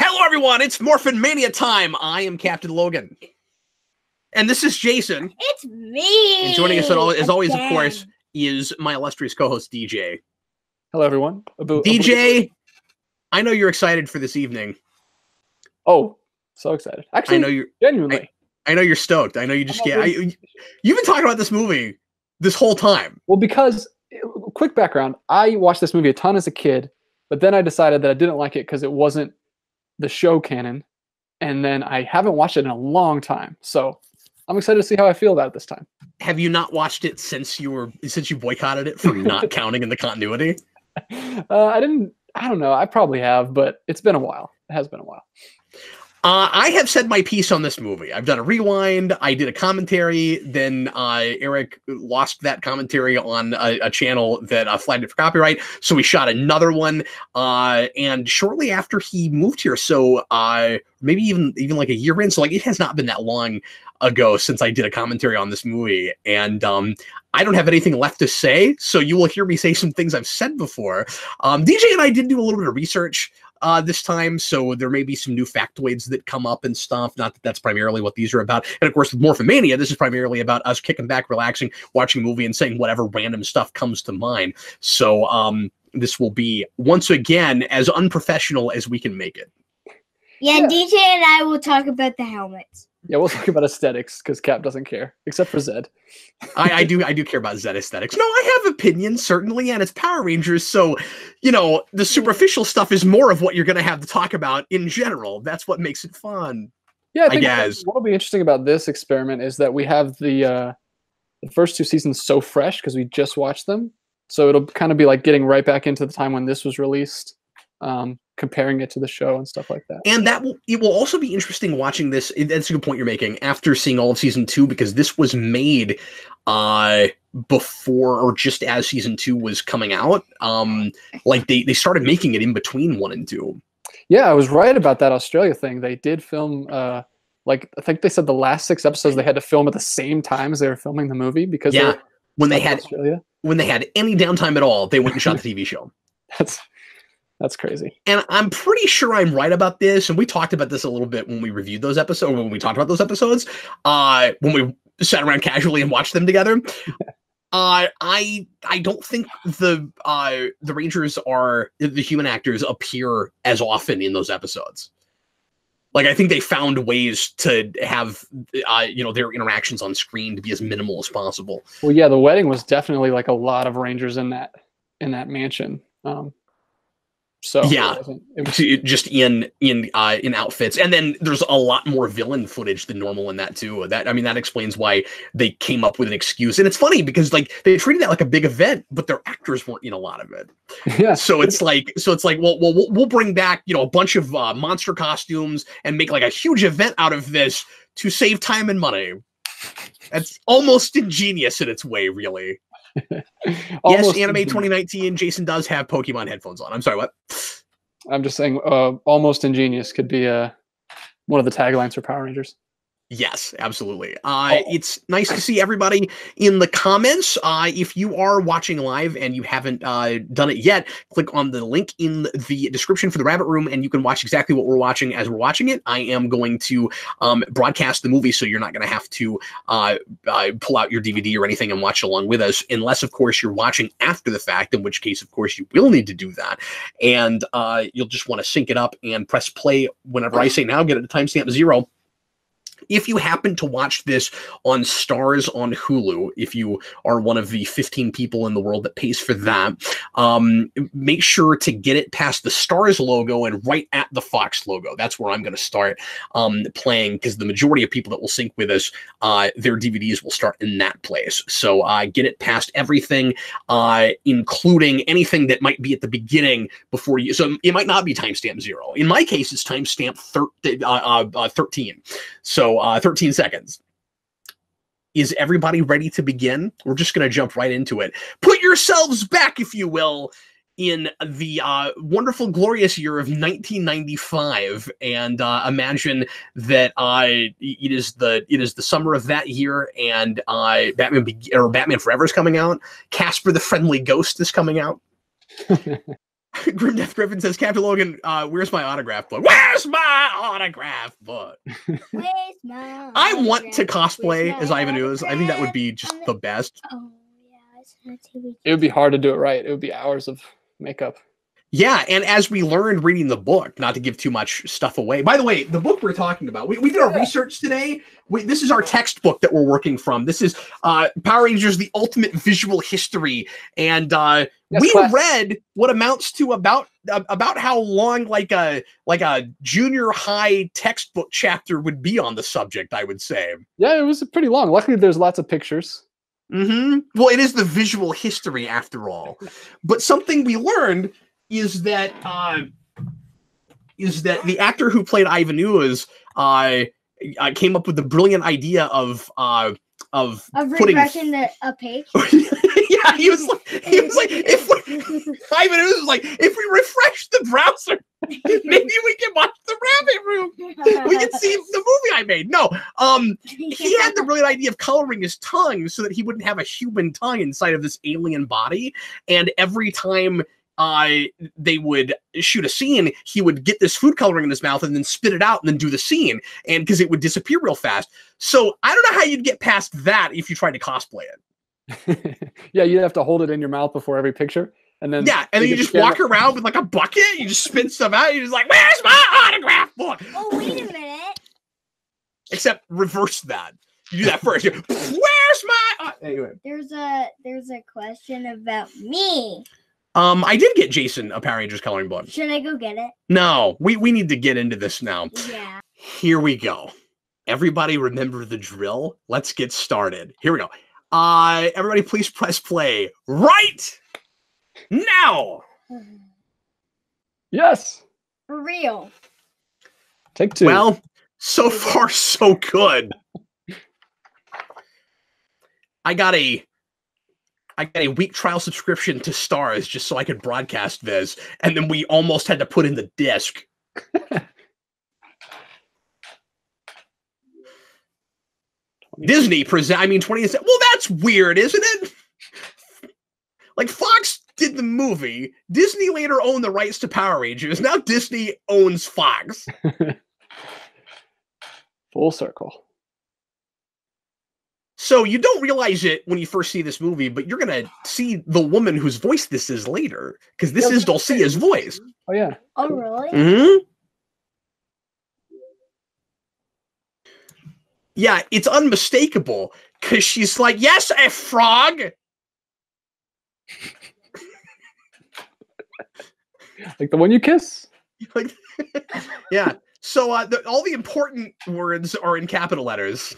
Hello, everyone. It's Morphin Mania time. I am Captain Logan. And this is Jayson. It's me. And joining us as always, of course, is my illustrious co-host, DJ. Hello, everyone. DJ, I know you're excited for this evening. Oh, so excited. Actually, I know you're genuinely. I know you're stoked. I know you just you've been talking about this movie this whole time. Well, because, quick background, I watched this movie a ton as a kid, but then I decided that I didn't like it because it wasn't the show canon, and then I haven't watched it in a long time. So I'm excited to see how I feel about it this time. Have you not watched it since you boycotted it for not counting in the continuity? I don't know. I probably have, but it's been a while. It has been a while. I have said my piece on this movie. I've done a rewind. I did a commentary. Then Eric lost that commentary on a channel that flagged it for copyright. So we shot another one. And shortly after he moved here, so maybe even like a year in. So like it has not been that long ago since I did a commentary on this movie. And I don't have anything left to say. So you will hear me say some things I've said before. DJ and I did do a little bit of research this time, so there may be some new factoids that come up and stuff. Not that that's primarily what these are about. And of course, with Morphin Mania, this is primarily about us kicking back, relaxing, watching a movie, and saying whatever random stuff comes to mind. So this will be, once again, as unprofessional as we can make it. Yeah, DJ and I will talk about the helmets. Yeah, we'll talk about aesthetics because Cap doesn't care, except for Zed. I do care about Zed aesthetics. No, I have opinions, certainly, and it's Power Rangers, so, you know, the superficial stuff is more of what you're going to have to talk about in general. That's what makes it fun. Yeah, I guess. What will be interesting about this experiment is that we have the first two seasons so fresh because we just watched them. So it'll kind of be like getting right back into the time when this was released. Comparing it to the show and stuff like that. And it will also be interesting watching this. That's a good point you're making after seeing all of season 2, because this was made before or just as season 2 was coming out. Like they started making it in between 1 and 2. Yeah, I was right about that Australia thing. They did film like I think they said the last 6 episodes they had to film at the same time as they were filming the movie because when they had any downtime at all, they went and shot the TV show. That's crazy. And I'm pretty sure I'm right about this. And we talked about this a little bit when we reviewed those episodes, when we talked about those episodes, when we sat around casually and watched them together. I don't think the Rangers the human actors appear as often in those episodes. Like, I think they found ways to have, their interactions on screen to be as minimal as possible. Well, yeah, the wedding was definitely like a lot of Rangers in that mansion. So yeah, it was just in outfits, and then there's a lot more villain footage than normal in that too. That explains why they came up with an excuse. And it's funny because like they treated that like a big event, but their actors weren't in a lot of it. Yeah. So it's like well we'll bring back a bunch of monster costumes and make like a huge event out of this to save time and money. That's almost ingenious in its way, really. Yes, Anime 2019, Jayson does have Pokemon headphones on. I'm sorry, what? I'm just saying almost ingenious could be one of the taglines for Power Rangers. Yes, absolutely. It's nice to see everybody in the comments. If you are watching live and you haven't done it yet, click on the link in the description for the Rabbit Room, and you can watch exactly what we're watching as we're watching it. I am going to broadcast the movie, so you're not going to have to pull out your DVD or anything and watch along with us, unless, of course, you're watching after the fact, in which case, of course, you will need to do that. And you'll just want to sync it up and press play whenever I say now, get it to timestamp 0. If you happen to watch this on Stars on Hulu, if you are one of the 15 people in the world that pays for that, make sure to get it past the Stars logo and right at the Fox logo. That's where I'm going to start playing, because the majority of people that will sync with us, their DVDs will start in that place. So get it past everything, including anything that might be at the beginning before you. So it might not be timestamp 0. In my case, it's timestamp 13. So 13 seconds. Is everybody ready to begin? We're just going to jump right into it. Put yourselves back, if you will, in the wonderful, glorious year of 1995, and imagine that it is the summer of that year, and Batman Forever is coming out. Casper the Friendly Ghost is coming out. Grim Death Griffin says, Captain Logan, where's my autograph book? Where's my autograph book? Where's my I want to autograph? cosplay Where's as my Ivan Ooze. I think that would be autograph? just the best. Oh, yeah. It would be hard to do it right. It would be hours of makeup. Yeah, and as we learned reading the book, not to give too much stuff away. By the way, the book we're talking about, we did our research today. This is our textbook that we're working from. This is Power Rangers: The Ultimate Visual History, and we read what amounts to about how long like a junior high textbook chapter would be on the subject. I would say. Yeah, it was pretty long. Luckily, there's lots of pictures. Well, it is the visual history after all. But something we learned is that the actor who played Ivan Ooze came up with the brilliant idea of putting refreshing a page. Yeah, he was like, if Ivan Ooze was like, if we refresh the browser, maybe we can watch the Rabbit Room. We can see the movie I made. No, he had the brilliant idea of coloring his tongue so that he wouldn't have a human tongue inside of this alien body, and every time they would shoot a scene, he would get this food coloring in his mouth and then spit it out and then do the scene, and because it would disappear real fast. So I don't know how you'd get past that if you tried to cosplay it. Yeah, you'd have to hold it in your mouth before every picture, and then you just walk around with like a bucket. You just spit stuff out. You're just like, "Where's my autograph book?" Oh, wait a minute. Except reverse that. You do that first. Where's my? Anyway, there's a question about me. I did get Jayson a Power Rangers coloring book. Should I go get it? No, we need to get into this now. Yeah. Here we go. Everybody remember the drill? Let's get started. Here we go. Everybody please press play right now. Yes. For real. Take two. Well, so far so good. I got a week trial subscription to Stars just so I could broadcast this, and then we almost had to put in the disc. Disney present. I mean, 20th. Well, that's weird, isn't it? Like Fox did the movie. Disney later owned the rights to Power Rangers. Now Disney owns Fox. Full circle. So you don't realize it when you first see this movie, but you're gonna see the woman whose voice this is later, because this is Dulcia's voice. Oh yeah. Oh really? Mm-hmm. Yeah, it's unmistakable because she's like, "Yes, a frog." Like the one you kiss. Like, yeah. So all the important words are in capital letters.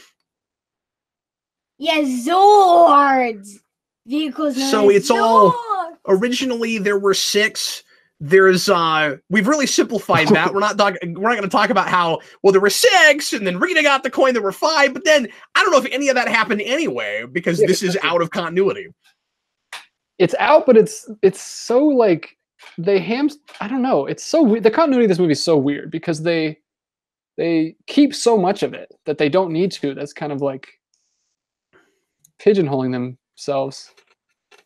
Yeah, Zords. Vehicles. So it's all. Originally, there were 6. There's we've really simplified that. We're not going to talk about how there were 6, and then Rita got the coin. There were 5, but then I don't know if any of that happened anyway because this is out of continuity. It's out, but it's so like I don't know. It's so weird. The continuity of this movie is so weird because they keep so much of it that they don't need to. That's kind of like pigeonholing themselves.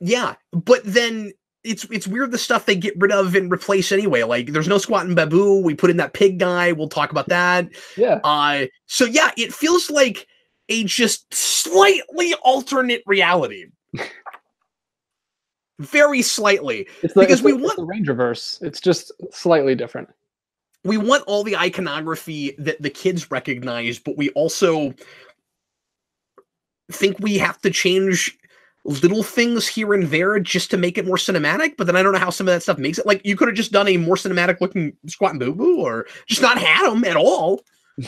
Yeah, but then it's weird the stuff they get rid of and replace anyway. Like there's no Squat and Babu. We put in that pig guy. We'll talk about that. Yeah. So yeah, it feels like a just slightly alternate reality. Very slightly. Because we want the Rangerverse. It's just slightly different. We want all the iconography that the kids recognize, but we also think we have to change little things here and there just to make it more cinematic, but then I don't know how some of that stuff makes it. Like, you could have just done a more cinematic looking Squat and Boo Boo, or just not had them at all.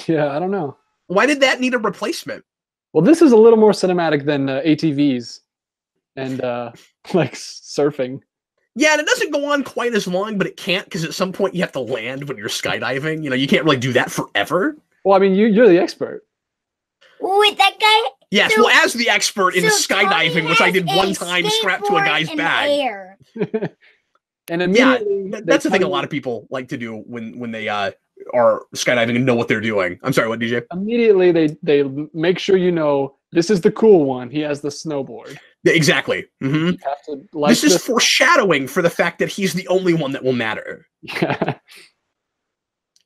Yeah, I don't know. Why did that need a replacement? Well, this is a little more cinematic than ATVs and like surfing. Yeah, and it doesn't go on quite as long, but it can't, because at some point you have to land when you're skydiving. You know, you can't really do that forever. Well, I mean, you're the expert. Wait, that guy? Yes, well, as the expert in skydiving, which I did one time, strapped to a guy's back. And immediately, yeah, that's the thing a lot of people like to do when they are skydiving and know what they're doing. I'm sorry, what, DJ? Immediately, they make sure you know this is the cool one. He has the snowboard. Exactly. You have to like This is foreshadowing for the fact that he's the only one that will matter. Yeah.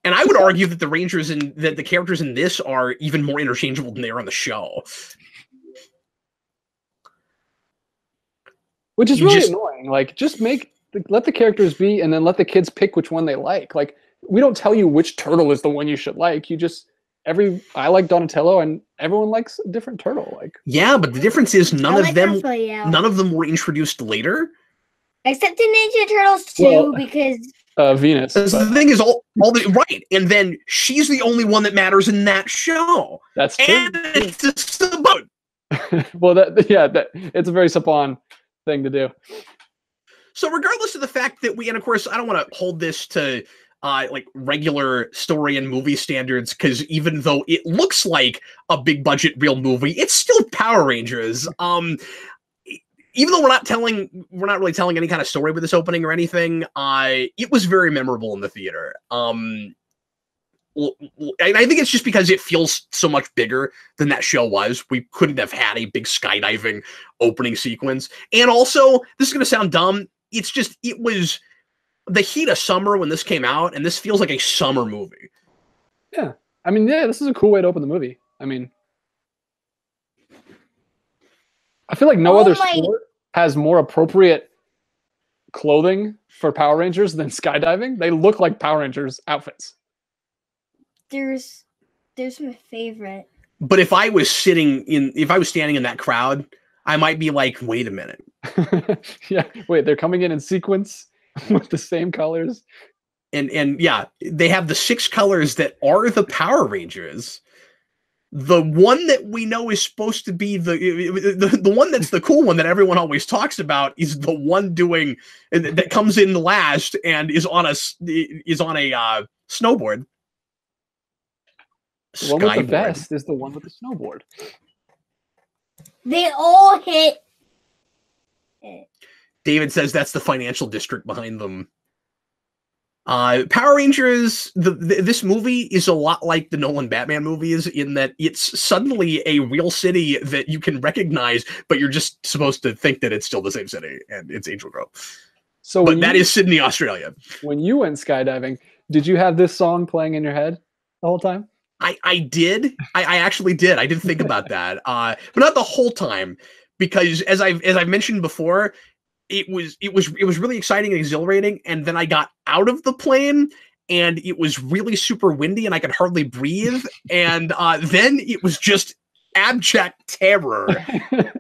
And I would argue that the Rangers and that the characters in this are even more interchangeable than they are on the show. Which is really annoying. Like, just let the characters be, and then let the kids pick which one they like. Like, we don't tell you which turtle is the one you should like. You just I like Donatello, and everyone likes a different turtle. Like, yeah, but the difference is none of them were introduced later, except the Ninja Turtles too, because Venus. The thing is all the right, and then she's the only one that matters in that show. That's true. And it's just about. Well, it's a very Saban thing to do. So regardless of the fact that and of course I don't want to hold this to like regular story and movie standards, because even though it looks like a big budget real movie, it's still Power Rangers. Even though we're not really telling any kind of story with this opening or anything, it was very memorable in the theater. I think it's just because it feels so much bigger than that show was. We couldn't have had a big skydiving opening sequence. And also, this is going to sound dumb, it was the heat of summer when this came out, and this feels like a summer movie. Yeah. I mean, yeah, this is a cool way to open the movie. I mean, I feel like no other sport has more appropriate clothing for Power Rangers than skydiving. They look like Power Rangers outfits. There's my favorite. But if I was standing in that crowd, I might be like, wait a minute. Yeah, wait, they're coming in sequence with the same colors. And yeah, they have the 6 colors that are the Power Rangers. The one that we know is supposed to be the one that's the cool one that everyone always talks about is the one that comes in last and is on a snowboard. The one with the best is the one with the snowboard. They all hit it. David says that's the financial district behind them. Power Rangers, this movie is a lot like the Nolan Batman movies in that it's suddenly a real city that you can recognize, but you're just supposed to think that it's still the same city, and it's Angel Grove. But that is Sydney, Australia. When you went skydiving, did you have this song playing in your head the whole time? I did. I actually did. I did think about that, but not the whole time, because as I've mentioned before, it was really exciting and exhilarating, and then I got out of the plane and it was really super windy and I could hardly breathe, and then it was just abject terror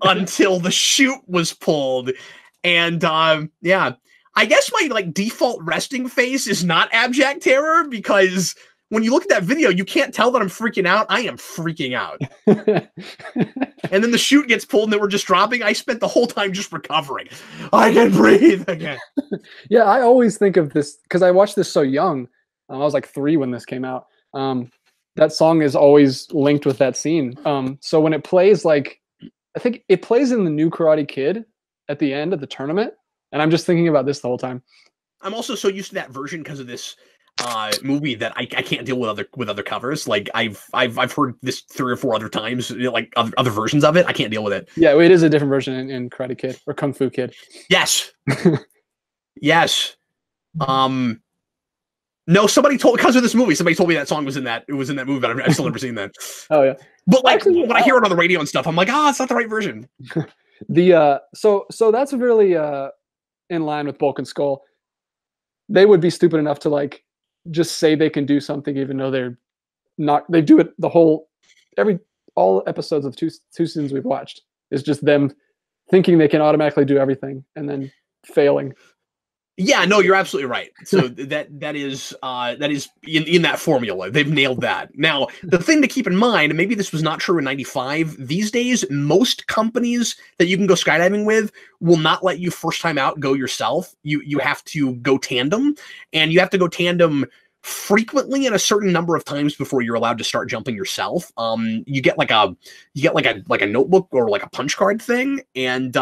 until the chute was pulled, and yeah, I guess my default resting face is not abject terror, because when you look at that video, you can't tell that I'm freaking out. I am freaking out. And then the chute gets pulled and then we're just dropping. I spent the whole time just recovering. I can breathe again. Yeah, I always think of this, because I watched this so young. I was like 3 when this came out. That song is always linked with that scene. So when it plays, I think it plays in the new Karate Kid at the end of the tournament. And I'm just thinking about this the whole time. I'm also so used to that version because of this movie that I can't deal with other covers. Like I've heard this 3 or 4 other times, like other versions of it. I can't deal with it. Yeah, it is a different version in Karate Kid or Kung Fu Kid. Yes. Yes. No, somebody told, because of this movie, somebody told me that song was in that. It was in that movie, but I've still never seen that. Oh yeah. But when I hear it on the radio and stuff, I'm like, it's not the right version. So that's really in line with Bulk and Skull. They would be stupid enough to just say they can do something even though they're not. They do it all episodes of two seasons we've watched is just them thinking they can automatically do everything and then failing. Yeah, no, you're absolutely right. So that is in that formula. They've nailed that. Now, the thing to keep in mind, and maybe this was not true in '95, these days, most companies that you can go skydiving with will not let you first time out go yourself. You have to go tandem, and you have to go tandem frequently and a certain number of times before you're allowed to start jumping yourself. You get like a notebook or like a punch card thing, and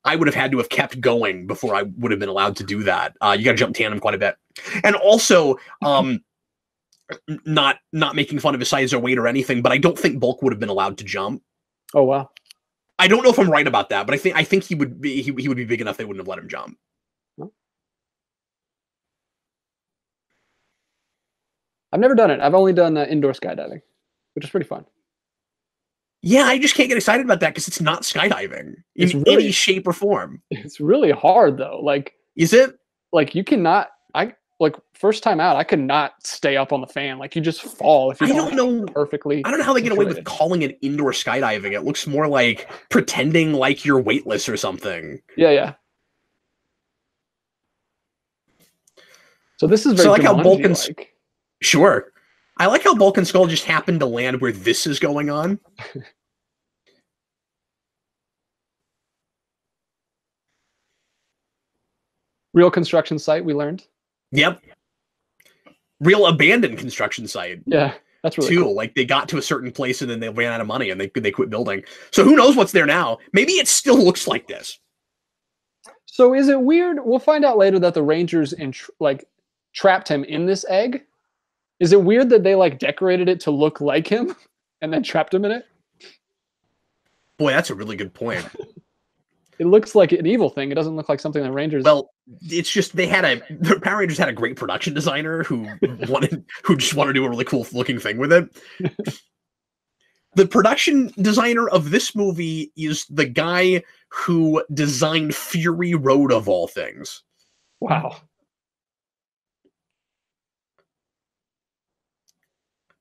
I would have had to have kept going before I would have been allowed to do that. You got to jump tandem quite a bit. And also, not making fun of his size or weight or anything, but I don't think Bulk would have been allowed to jump. Oh, wow. I don't know if I'm right about that, but I think he would be big enough they wouldn't have let him jump. I've never done it. I've only done indoor skydiving, which is pretty fun. Yeah, I just can't get excited about that because it's not skydiving in any shape or form. It's really hard though. Like, is it? Like you cannot. Like first time out, I could not stay up on the fan. Like you just fall if you don't know perfectly. I don't know how they get away with calling it indoor skydiving. It looks more like pretending like you're weightless or something. Yeah. So this is very like how Bulk and like. Sure. I like how Bulk and Skull just happened to land where this is going on. Real construction site, we learned. Yep. Real abandoned construction site. Yeah, that's really cool. Like they got to a certain place and then they ran out of money and they quit building. So who knows what's there now? Maybe it still looks like this. So is it weird? We'll find out later that the Rangers trapped him in this egg. Is it weird that they like decorated it to look like him and then trapped him in it? Boy, that's a really good point. It looks like an evil thing. It doesn't look like something the Rangers. Well, it's just the Power Rangers had a great production designer who just wanted to do a really cool looking thing with it. The production designer of this movie is the guy who designed Fury Road of all things. Wow.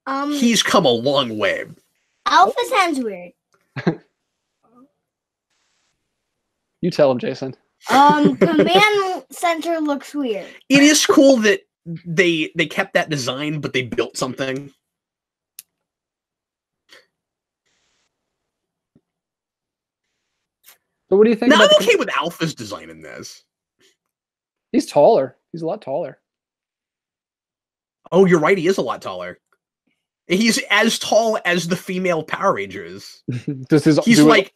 He's come a long way. Alpha sounds weird. You tell him, Jason. Command center looks weird. It is cool that they kept that design, but they built something. So what do you think? No, I'm okay with Alpha's design in this. He's taller. He's a lot taller. Oh, you're right. He is a lot taller. He's as tall as the female Power Rangers. He's like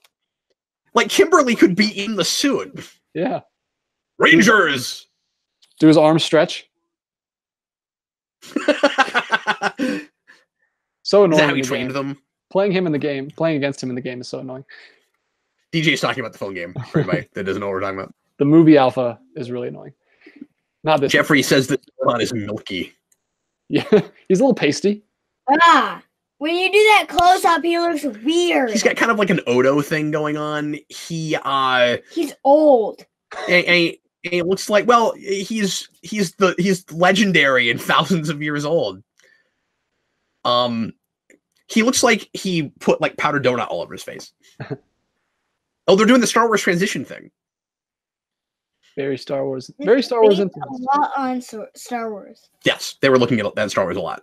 Kimberly could be in the suit. Yeah. Rangers! Do his arms stretch? So annoying. Is that how he trained them? Playing against him in the game is so annoying. DJ's talking about the phone game for everybody that doesn't know what we're talking about. The movie Alpha is really annoying. Not this. Jeffrey says that Zordon is milky. Yeah, he's a little pasty. When you do that close up, he looks weird. He's got kind of like an Odo thing going on. He's old. And it looks like, well, he's legendary and thousands of years old. He looks like he put like powdered donut all over his face. Oh, they're doing the Star Wars transition thing. Very Star Wars influence. A lot on Star Wars. Yes, they were looking at Star Wars a lot.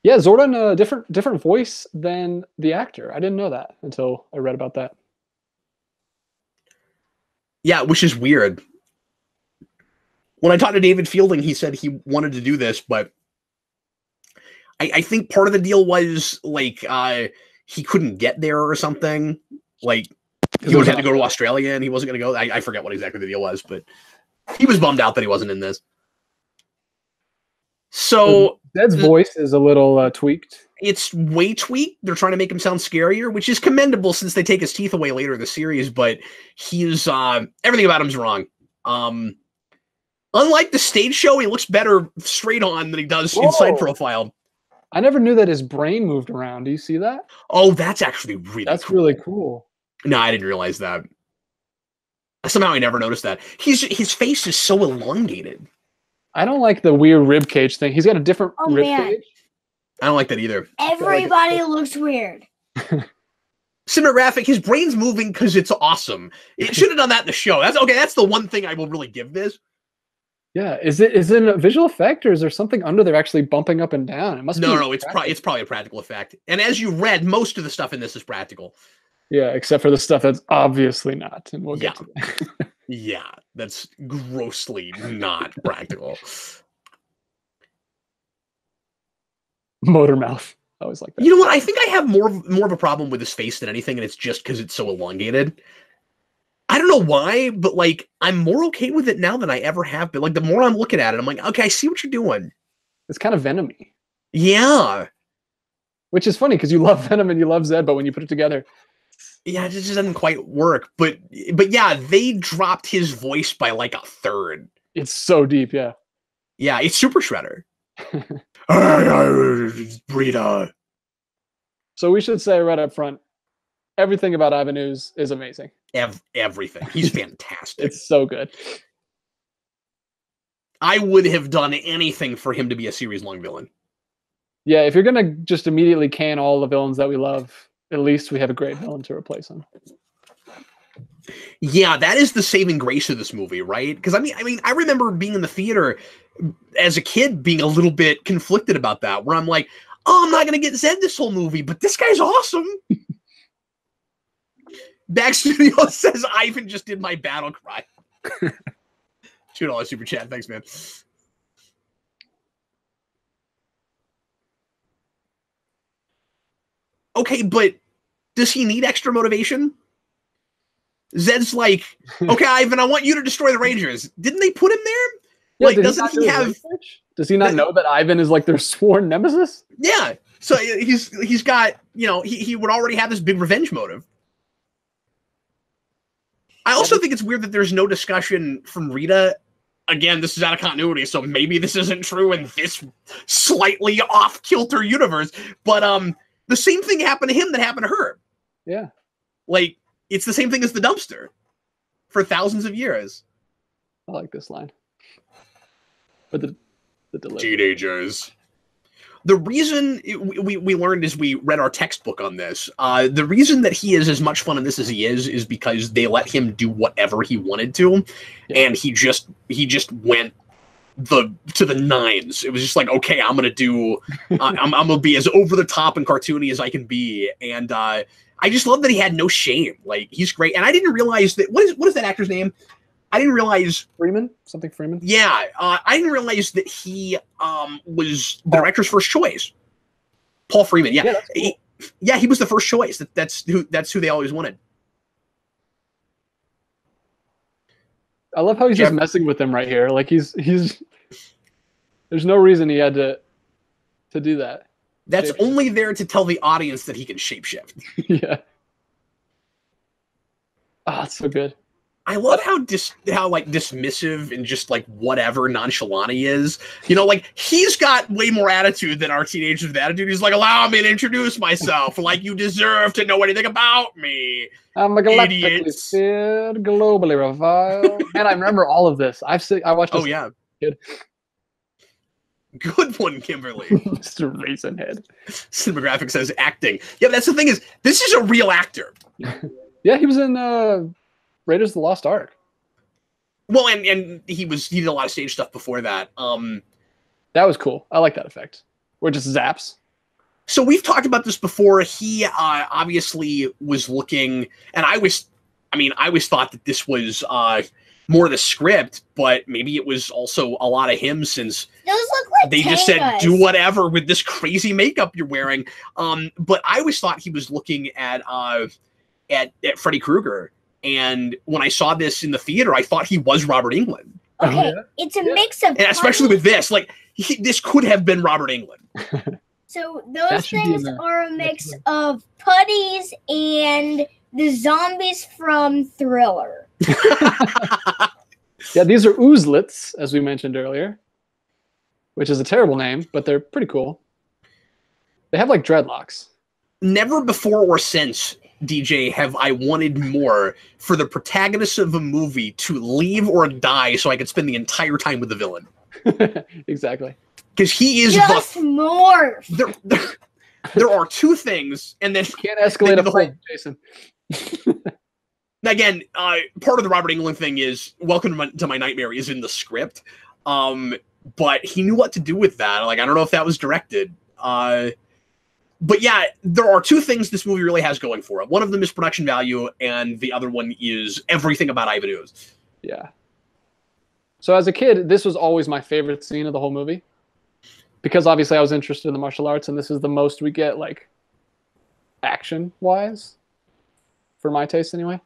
Yeah, Zordon, a different voice than the actor. I didn't know that until I read about that. Yeah, which is weird. When I talked to David Fielding, he said he wanted to do this, but I think part of the deal was like he couldn't get there or something. Like he had to go to Australia and he wasn't going to go. I forget what exactly the deal was, but he was bummed out that he wasn't in this. So Zed's voice is a little tweaked. It's way tweaked. They're trying to make him sound scarier, which is commendable since they take his teeth away later in the series, but he's everything about him's wrong. Unlike the stage show, he looks better straight on than he does in side profile. I never knew that his brain moved around. Do you see that? Oh, that's actually really cool. No, I didn't realize that. Somehow I never noticed that. His face is so elongated. I don't like the weird rib cage thing. He's got a different rib cage. I don't like that either. Everybody looks weird. Cinematographic, his brain's moving because it's awesome. It should have done that in the show. That's okay. That's the one thing I will really give this. Yeah, is it a visual effect or is there something under there actually bumping up and down? It must be. No, it's probably a practical effect. And as you read, most of the stuff in this is practical. Yeah, except for the stuff that's obviously not, and we'll get to that. Yeah, that's grossly not practical. Motor mouth. I always like that. You know what? I think I have more of a problem with his face than anything, and it's just because it's so elongated. I don't know why, but like I'm more okay with it now than I ever have been. Like the more I'm looking at it, I'm like, okay, I see what you're doing. It's kind of venomy. Yeah. Which is funny because you love Venom and you love Zed, but when you put it together, yeah, it just doesn't quite work. But yeah, they dropped his voice by like a third. it's so deep. Yeah. Yeah, it's Super Shredder. Rita. So we should say right up front, everything about Ivan Ooze is amazing. Everything. He's fantastic. It's so good. I would have done anything for him to be a series-long villain. Yeah, if you're going to just immediately can all the villains that we love, at least we have a great villain to replace him. Yeah, that is the saving grace of this movie, right? Because I mean, I remember being in the theater as a kid being a little bit conflicted about that, where I'm like, oh, I'm not going to get Zed this whole movie, but this guy's awesome. Back Studio says, Ivan just did my battle cry. $2 super chat. Thanks, man. Okay, but does he need extra motivation? Zed's like, okay, Ivan, I want you to destroy the Rangers. Didn't they put him there? Yeah, like, doesn't he have... Does he not know that Ivan is like their sworn nemesis? Yeah. So he's got, you know, he would already have this big revenge motive. I also think it's weird that there's no discussion from Rita. Again, this is out of continuity, so maybe this isn't true in this slightly off-kilter universe. But the same thing happened to him that happened to her. Yeah. Like, it's the same thing as the dumpster for thousands of years. I like this line. But the delivery. Teenagers. The reason we learned as we read our textbook on this, the reason that he is as much fun in this as he is because they let him do whatever he wanted to, and he just went to the nines. It was just like, okay, I'm gonna do, I'm gonna be as over the top and cartoony as I can be, and I just love that he had no shame. Like, he's great, and I didn't realize that what is that actor's name? I didn't realize Freeman. Yeah, I didn't realize that he was the director's first choice. Paul Freeman. Yeah, that's cool. He was the first choice. That's who they always wanted. I love how he's just messing with them right here. Like he's. There's no reason he had to do that. That's only there to tell the audience that he can shapeshift. Yeah. Oh, it's so good. I love how dismissive and just like whatever nonchalant he is. You know, like he's got way more attitude than our teenagers with attitude. He's like, allow me to introduce myself. Like, you deserve to know anything about me. I'm a galactically feared, globally reviled. Man, I remember all of this. I watched this. Oh yeah. Kid. Good one, Kimberly. Mr. Raisinhead. Cinematographic says acting. Yeah, but that's the thing is, this is a real actor. Yeah, he was in Raiders of the Lost Ark. Well, and he did a lot of stage stuff before that. That was cool. I like that effect. Where it just zaps. So we've talked about this before. He obviously was looking, and I always thought that this was more the script, but maybe it was also a lot of him, since those look like they just said, do whatever with this crazy makeup you're wearing. But I always thought he was looking at Freddy Krueger. And when I saw this in the theater, I thought he was Robert Englund. Okay, it's a mix of... And especially with this, like, this could have been Robert Englund. So those things are a mix of putties and the zombies from Thriller. Yeah, these are oozlets, as we mentioned earlier, which is a terrible name, but they're pretty cool. They have, like, dreadlocks. Never before or since, DJ, have I wanted more for the protagonist of a movie to leave or die so I could spend the entire time with the villain. Exactly. Because he is just more. There are two things, and then you can't escalate a fight, Jason. Again, part of the Robert Englund thing is Welcome to My Nightmare is in the script, but he knew what to do with that. Like, I don't know if that was directed. But yeah, there are two things this movie really has going for it. One of them is production value, and the other one is everything about Ivan Ooze. Yeah. So as a kid, this was always my favorite scene of the whole movie, because obviously I was interested in the martial arts, and this is the most we get, like, action-wise, for my taste anyway.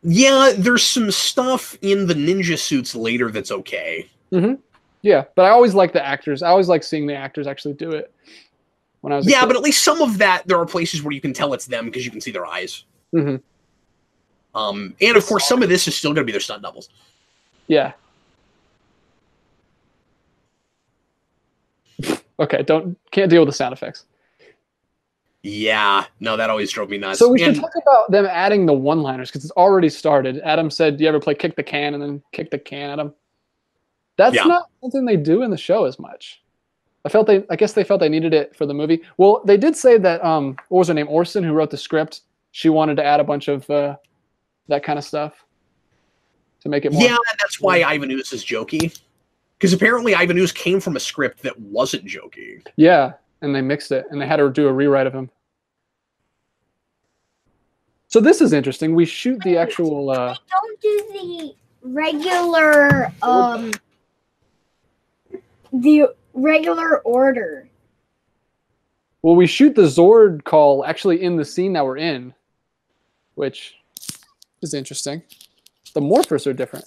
Yeah, there's some stuff in the ninja suits later that's okay. Mm-hmm. Yeah, but I always like the actors. I always like seeing the actors actually do it. when I was a kid. But at least some of that, there are places where you can tell it's them because you can see their eyes. Mm-hmm. And of course, some of this is still going to be their stunt doubles. Yeah. Okay, can't deal with the sound effects. Yeah, no, that always drove me nuts. So we should talk about them adding the one-liners because it's already started. Adam said, "Do you ever play kick the can and then kick the can at him?" That's not something they do in the show as much. I guess they felt they needed it for the movie. Well, they did say that what was her name, Orson, who wrote the script, she wanted to add a bunch of that kind of stuff to make it more. Yeah, and that's why Ivan Ooze is jokey. Because apparently Ivan Ooze came from a script that wasn't jokey. Yeah, and they mixed it, and they had to do a rewrite of him. So this is interesting. We shoot the actual. They don't do the regular order. Well, we shoot the Zord call actually in the scene that we're in, which is interesting. The morphers are different.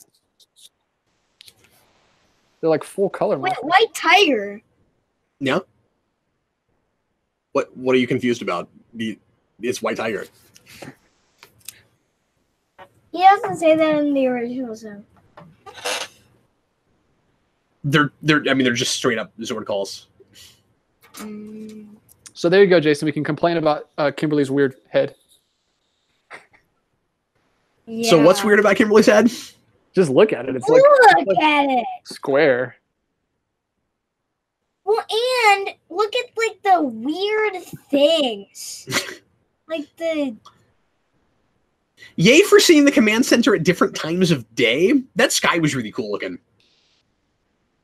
They're like full color. Wait, White Tiger. Yeah. What are you confused about? It's White Tiger. He doesn't say that in the original song. They're just straight up Zord calls. So there you go, Jayson. We can complain about Kimberly's weird head. Yeah. So what's weird about Kimberly's head? Just look at it. It's look like at it. Square. Well, and look at like the weird things. Like the. Yay for seeing the command center at different times of day. That sky was really cool looking.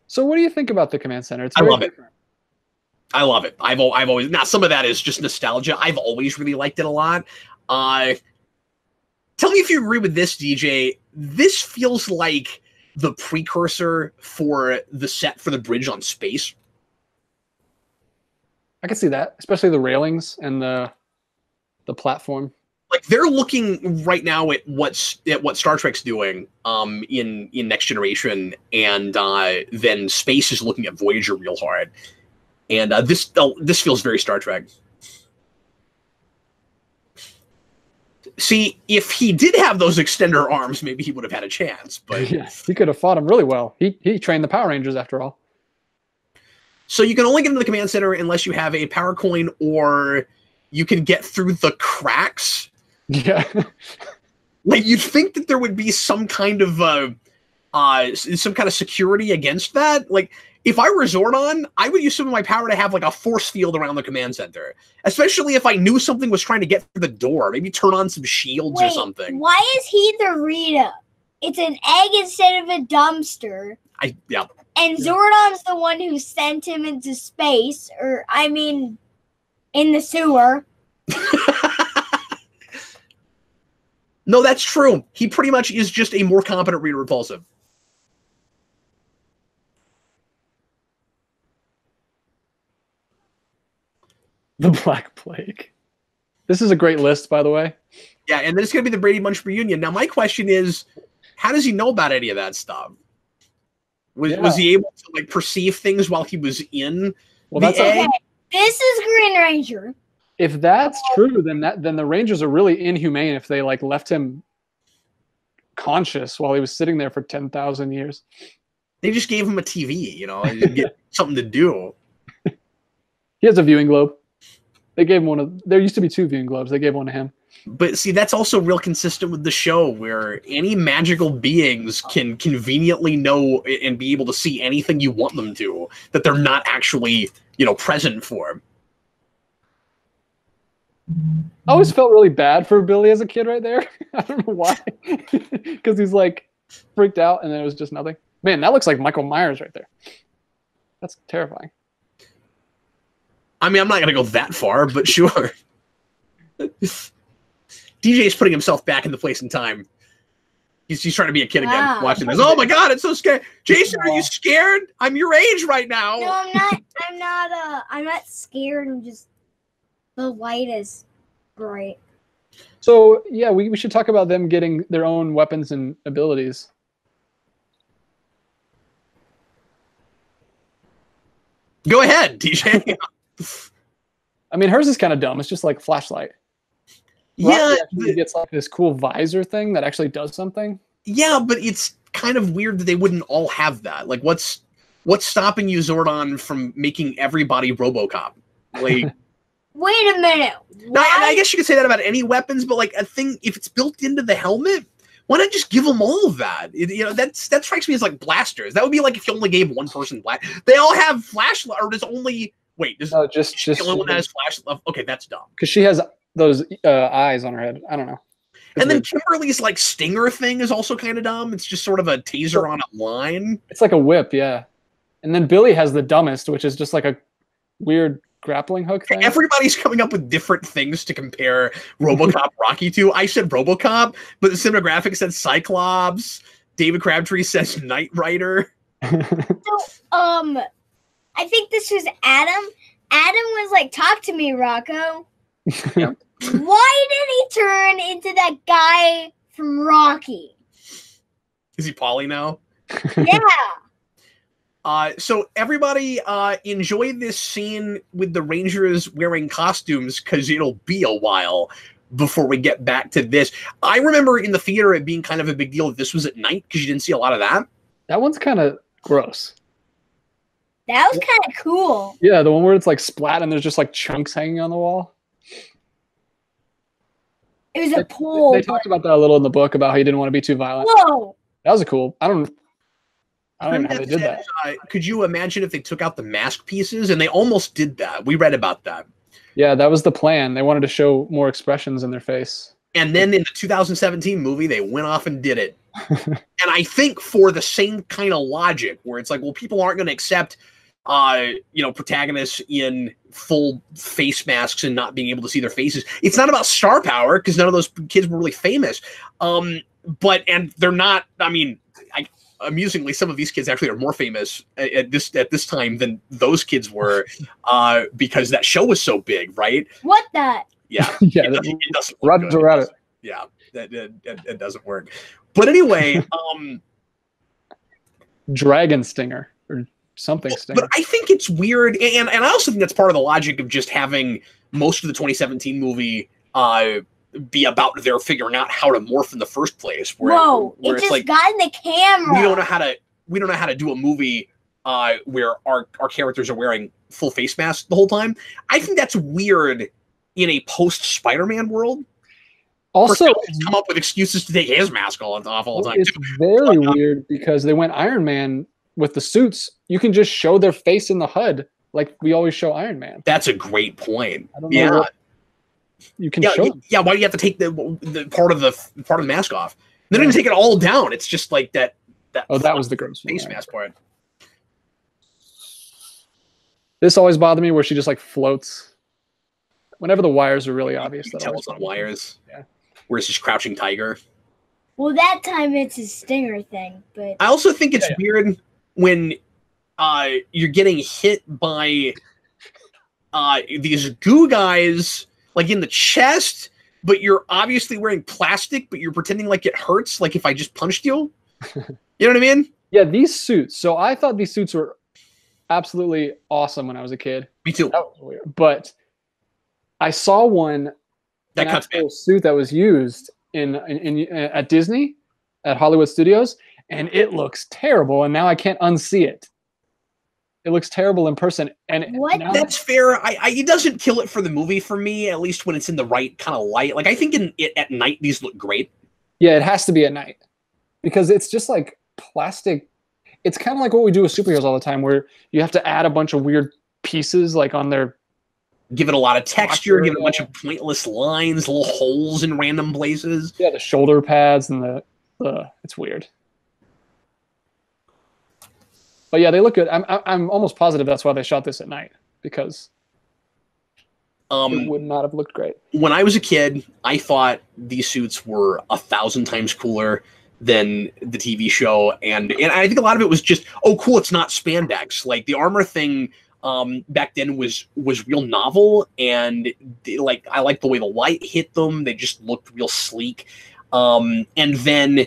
So what do you think about the command center? I love it. I love it. I've always, now some of that is just nostalgia. I've always really liked it a lot. Tell me if you agree with this, DJ. This feels like the precursor for the set for the bridge on Space. I can see that, especially the railings and the platform. Like they're looking right now at what Star Trek's doing in Next Generation, and then Space is looking at Voyager real hard, and this feels very Star Trek. See, if he did have those extender arms, maybe he would have had a chance. But yeah, he could have fought him really well. He trained the Power Rangers after all. So you can only get into the command center unless you have a power coin, or you can get through the cracks. Yeah. Like you'd think that there would be some kind of security against that. Like if I were Zordon, I would use some of my power to have like a force field around the command center, especially if I knew something was trying to get through the door. Maybe turn on some shields or something. Why is he the Rita? It's an egg instead of a dumpster. Yeah. And Zordon's the one who sent him into space, in the sewer. No, that's true. He pretty much is just a more competent Rita Repulsive. The Black Plague. This is a great list, by the way. Yeah, and then it's going to be the Brady Bunch reunion. Now, my question is, how does he know about any of that stuff? Was he able to like perceive things while he was in the egg? Okay. This is Green Ranger. If that's true, then the Rangers are really inhumane if they like left him conscious while he was sitting there for 10,000 years. They just gave him a TV, and get something to do. He has a viewing globe. They gave him there used to be 2 viewing globes. They gave one to him. But see, that's also real consistent with the show, where any magical beings can conveniently know and be able to see anything you want them to, that they're not actually, present for. I always felt really bad for Billy as a kid right there. I don't know why. Because he's like freaked out and then it was just nothing. Man, that looks like Michael Myers right there. That's terrifying. I mean, I'm not going to go that far, but sure. DJ is putting himself back in the place and time. He's trying to be a kid again, watching this. Oh my God, it's so scary. Jayson, are you scared? I'm your age right now. No, I'm not. I'm not scared. I'm just, the light is great. So yeah, we should talk about them getting their own weapons and abilities. Go ahead, DJ. I mean, hers is kind of dumb. It's just like a flashlight. Yeah, it gets like this cool visor thing that actually does something. Yeah, but it's kind of weird that they wouldn't all have that. Like, what's stopping you, Zordon, from making everybody RoboCop? Like, wait a minute. I guess you could say that about any weapons, but like a thing, if it's built into the helmet, why not just give them all of that? That strikes me as like blasters. That would be like if you only gave one person They all have flashlight, or does only no, just the only one that has flashlight. Okay, that's dumb. Because she has those eyes on her head. I don't know. And then Kimberly's like stinger thing is also kind of dumb. It's just sort of a taser on a line. It's like a whip, yeah. And then Billy has the dumbest, which is just like a weird grappling hook thing. Everybody's coming up with different things to compare RoboCop Rocky to. I said RoboCop, but the cinematographic said Cyclops. David Crabtree says Knight Rider. So, I think this was Adam. Adam was like, "Talk to me, Rocco." Yeah. Why did he turn into that guy from Rocky? Is he Paulie now? Yeah. So everybody enjoy this scene with the Rangers wearing costumes because it'll be a while before we get back to this. I remember in the theater it being kind of a big deal that this was at night because you didn't see a lot of that. That one's kind of gross. That was kind of cool. Yeah, the one where it's like splat and there's just like chunks hanging on the wall. It was a pool. They talked about that a little in the book about how he didn't want to be too violent. Whoa. That was a cool. I don't even know how they did that. Could you imagine if they took out the mask pieces? And they almost did that. We read about that. Yeah, that was the plan. They wanted to show more expressions in their face. And then in the 2017 movie, they went off and did it. And I think for the same kind of logic, where it's like, well, people aren't going to accept protagonists in full face masks and not being able to see their faces. It's not about star power because none of those kids were really famous. And they're not. I mean, amusingly, some of these kids actually are more famous at this time than those kids were because that show was so big, right? What that? Yeah, yeah, it doesn't work good. Yeah, it doesn't work. But anyway, Dragon Stinger or something Stinger. But I think it's weird, and I also think that's part of the logic of just having most of the 2017 movie be about their figuring out how to morph in the first place. Where it just like, got in the camera. We don't know how to do a movie where our characters are wearing full face masks the whole time. I think that's weird in a post Spider-Man world. Also, come up with excuses to take his mask off all the time. It's very weird because they went Iron Man with the suits. You can just show their face in the HUD like we always show Iron Man. That's a great point. I don't know what you can show them. Yeah, why do you have to take the part of the mask off? They don't even take it all down. It's just like that. That was the gross face mask part. This always bothered me where she just like floats. Whenever the wires are really obvious, that tell it's on wires. Yeah. Where's this crouching tiger? Well, that time it's a stinger thing, but I also think it's weird when you're getting hit by these goo guys like in the chest, but you're obviously wearing plastic, but you're pretending like it hurts, like if I just punched you. You know what I mean? Yeah, these suits. So I thought these suits were absolutely awesome when I was a kid. Me too. That was weird. But I saw one suit that was used in at Disney, at Hollywood Studios, and it looks terrible. And now I can't unsee it. It looks terrible in person. And that's fair. It doesn't kill it for the movie for me, at least when it's in the right kind of light. Like I think at night these look great. Yeah, it has to be at night because it's just like plastic. It's kind of like what we do with superheroes all the time, where you have to add a bunch of weird pieces like on their. Give it a lot of texture, give it a bunch of pointless lines, little holes in random places. Yeah, the shoulder pads and it's weird. But yeah, they look good. I'm almost positive that's why they shot this at night, because it would not have looked great. When I was a kid, I thought these suits were 1,000 times cooler than the TV show, and I think a lot of it was just, oh, cool, it's not spandex. Like the armor thing. Back then was real novel, and I liked the way the light hit them. They just looked real sleek. And then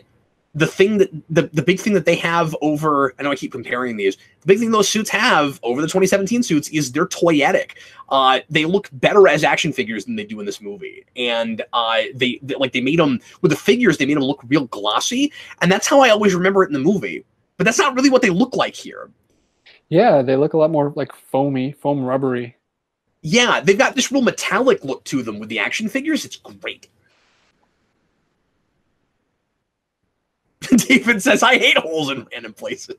the thing that the big thing that they have over, I know I keep comparing these, the big thing those suits have over the 2017 suits is they're toyetic. They look better as action figures than they do in this movie, and they made them with the figures, they made them look real glossy, and that's how I always remember it in the movie. But that's not really what they look like here. Yeah, they look a lot more like foam rubbery. Yeah, they've got this real metallic look to them with the action figures. It's great. David says, I hate holes in random places.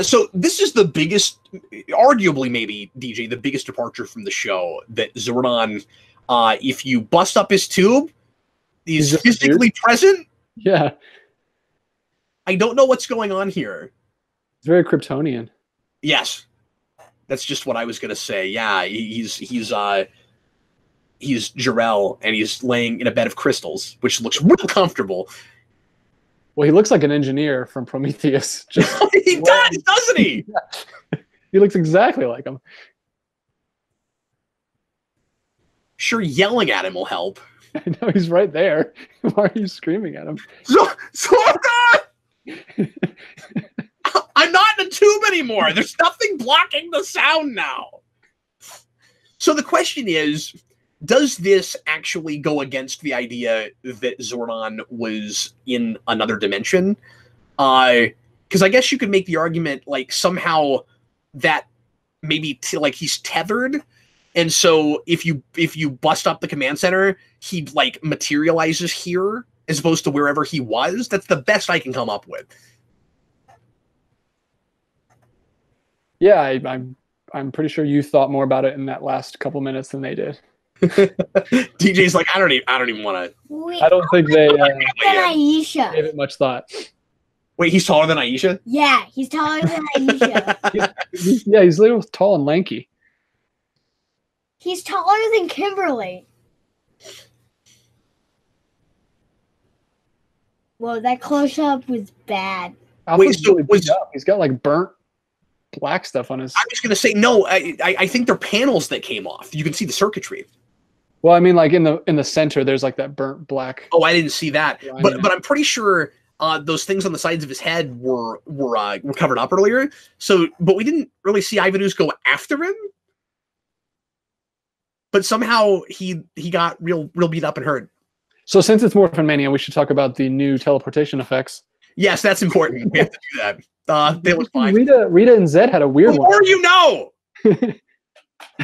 So this is the biggest, arguably maybe, DJ, the biggest departure from the show, that Zordon, if you bust up his tube, he's physically present. Yeah. I don't know what's going on here. It's very Kryptonian. Yes. That's just what I was going to say. Yeah, he's Jor-El, and he's laying in a bed of crystals, which looks real comfortable. Well, he looks like an engineer from Prometheus. He does, doesn't he? Yeah. He looks exactly like him. Sure, yelling at him will help. I know, he's right there. Why are you screaming at him? I'm not in a tube anymore. There's nothing blocking the sound now. So the question is, does this actually go against the idea that Zordon was in another dimension? Because I guess you could make the argument, like, somehow that maybe like he's tethered, and so if you bust up the command center, he like materializes here as opposed to wherever he was. That's the best I can come up with. Yeah, I'm pretty sure you thought more about it in that last couple minutes than they did. DJ's like, I don't even want to. I don't think they Aisha gave it much thought. Wait, he's taller than Aisha? Yeah, he's taller than Aisha. Yeah, he's little, tall, and lanky. He's taller than Kimberly. Whoa, that close-up was bad. Wait, so he's got like burnt black stuff on his. I was going to say, no, I think they're panels that came off. You can see the circuitry. Well, I mean, like in the center, there's like that burnt black. Oh, I didn't see that, but I'm pretty sure those things on the sides of his head were covered up earlier. So, but we didn't really see Ivanus go after him. But somehow he got real beat up and hurt. So since it's Morphin Mania, we should talk about the new teleportation effects. Yes, that's important. We have to do that. They look fine. Rita and Zed had a weird one. Or you know.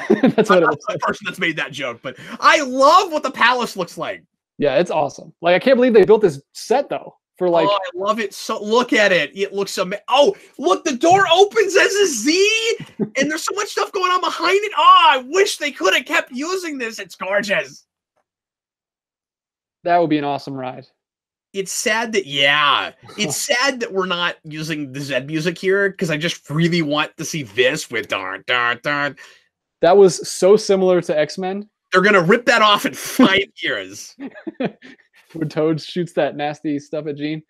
That's what I'm not the person that's made that joke, but I love what the palace looks like. Yeah, it's awesome. Like, I can't believe they built this set though. For like, oh, I love it. So look at it. It looks amazing. Oh, look, the door opens as a Z, and there's so much stuff going on behind it. Oh, I wish they could have kept using this. It's gorgeous. That would be an awesome ride. It's sad that, it's sad that we're not using the Zed music here, because I just really want to see this with darn, darn, darn. That was so similar to X-Men. They're going to rip that off in 5 years. Where Toad shoots that nasty stuff at Jean.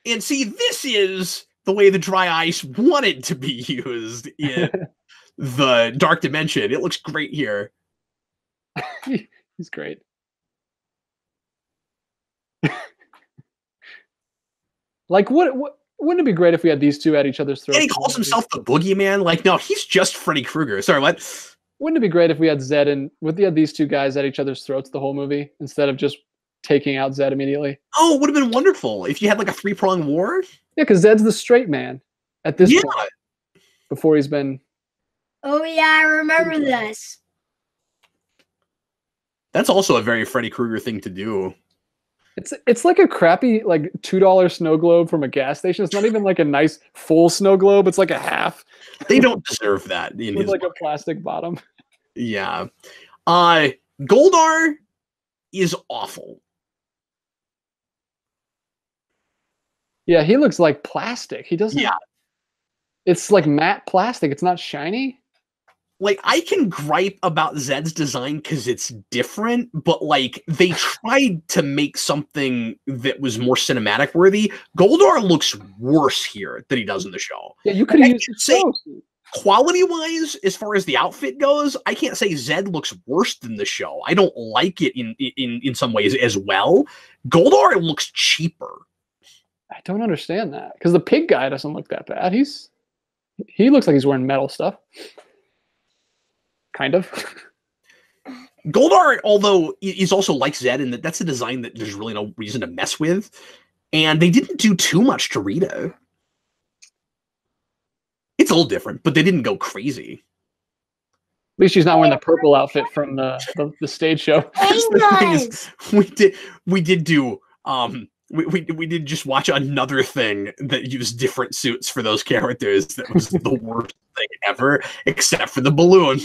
And see, this is the way the dry ice wanted to be used in the Dark Dimension. It looks great here. He's great. Like, wouldn't it be great if we had these two at each other's throats? And he calls himself the Boogeyman. Like, no, he's just Freddy Krueger. Sorry, what? Wouldn't it be great if we had Zed and had these two guys at each other's throats the whole movie instead of just taking out Zed immediately? Oh, it would have been wonderful if you had like a 3-pronged war. Yeah, because Zed's the straight man at this point. Before he's been. Oh yeah, I remember this. That's also a very Freddy Krueger thing to do. It's like a crappy like $2 snow globe from a gas station. It's not even like a nice full snow globe. It's like a half. They don't deserve that. With like a plastic bottom. Yeah. Goldar is awful. Yeah, he looks like plastic. He doesn't. Yeah. It's like matte plastic. It's not shiny. Like, I can gripe about Zed's design because it's different, but like they tried to make something that was more cinematic worthy. Goldar looks worse here than he does in the show. Yeah, you could use Quality-wise, as far as the outfit goes, I can't say Zed looks worse than the show. I don't like it in some ways as well. Goldar looks cheaper. I don't understand that because the pig guy doesn't look that bad. He looks like he's wearing metal stuff. Kind of. Goldar, although is also like Zed, and that's a design that there's really no reason to mess with. And they didn't do too much to Rita. It's a little different, but they didn't go crazy. At least she's not wearing the purple outfit from the stage show. The thing is, we did just watch another thing that used different suits for those characters. That was the worst thing ever, except for the balloon.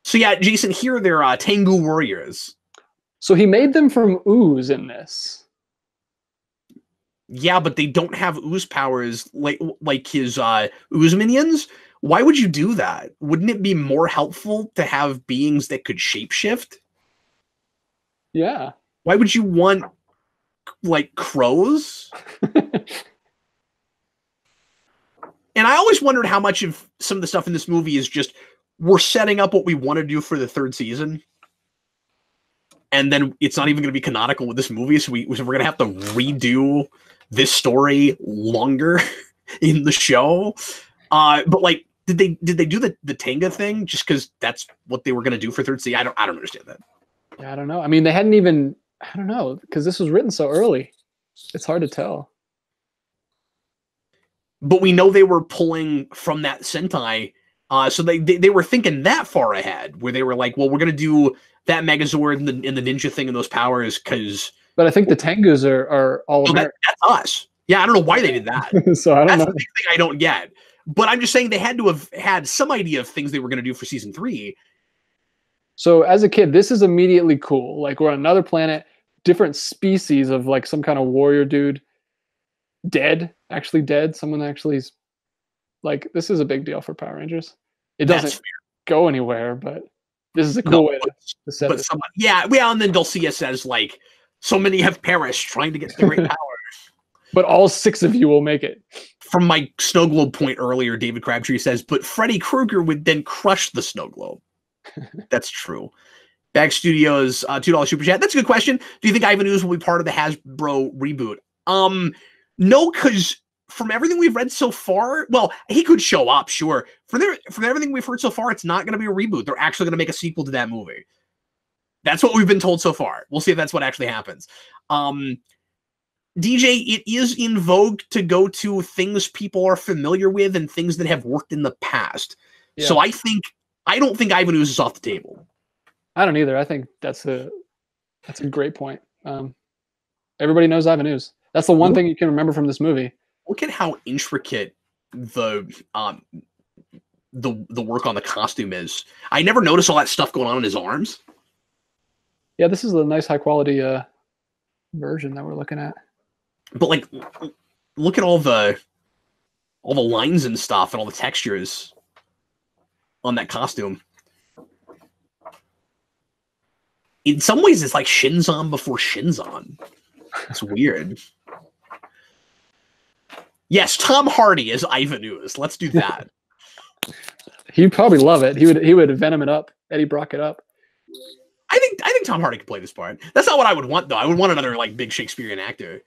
So yeah, Jayson, here they're Tengu warriors. So he made them from ooze in this. Yeah, but they don't have ooze powers like his ooze minions. Why would you do that? Wouldn't it be more helpful to have beings that could shapeshift? Yeah. Why would you want like crows? And I always wondered how much of some of the stuff in this movie is just we're setting up what we want to do for the third season. And then it's not even going to be canonical with this movie, so we're going to have to redo this story longer in the show. But like, did they do the Tenga thing just because that's what they were going to do for third season? I don't understand that. Yeah, I don't know. I mean, they hadn't even. I don't know because this was written so early. It's hard to tell. But we know they were pulling from that Sentai, so they were thinking that far ahead, where they were like, well, we're going to do that Megazord and the ninja thing and those powers because. But I think the Tengus are all that's us. Yeah, I don't know why they did that. So I don't know. That's the big thing I don't get. But I'm just saying they had to have had some idea of things they were going to do for season 3. So as a kid, this is immediately cool. Like we're on another planet, different species of like some kind of warrior dude. Actually dead. Someone actually is like, this is a big deal for Power Rangers. It doesn't go anywhere, but this is a cool way to set it. Yeah, and then Dulcia says like, so many have perished trying to get to the great power. But all 6 of you will make it. From my snow globe point earlier, David Crabtree says, but Freddy Krueger would then crush the snow globe. That's true. Bag Studios, $2 super chat. That's a good question. Do you think Ivan Ooze will be part of the Hasbro reboot? No, because from everything we've read so far, well, he could show up, sure. From everything we've heard so far, it's not going to be a reboot. They're actually going to make a sequel to that movie. That's what we've been told so far. We'll see if that's what actually happens. DJ, it is in vogue to go to things people are familiar with and things that have worked in the past. Yeah. So I don't think Ivan Ooze is off the table. I don't either. I think that's a great point. Everybody knows Ivan Ooze. That's the one thing you can remember from this movie. Look at how intricate the work on the costume is. I never noticed all that stuff going on in his arms. Yeah, this is a nice high quality version that we're looking at. But like, look at all the lines and stuff and all the textures on that costume. In some ways, it's like Shinzon before Shinzon. It's weird. Yes, Tom Hardy is Ivan Ooze. Let's do that. He'd probably love it. He would Venom it up, Eddie Brock it up. I think Tom Hardy could play this part. That's not what I would want, though. I would want another like big Shakespearean actor.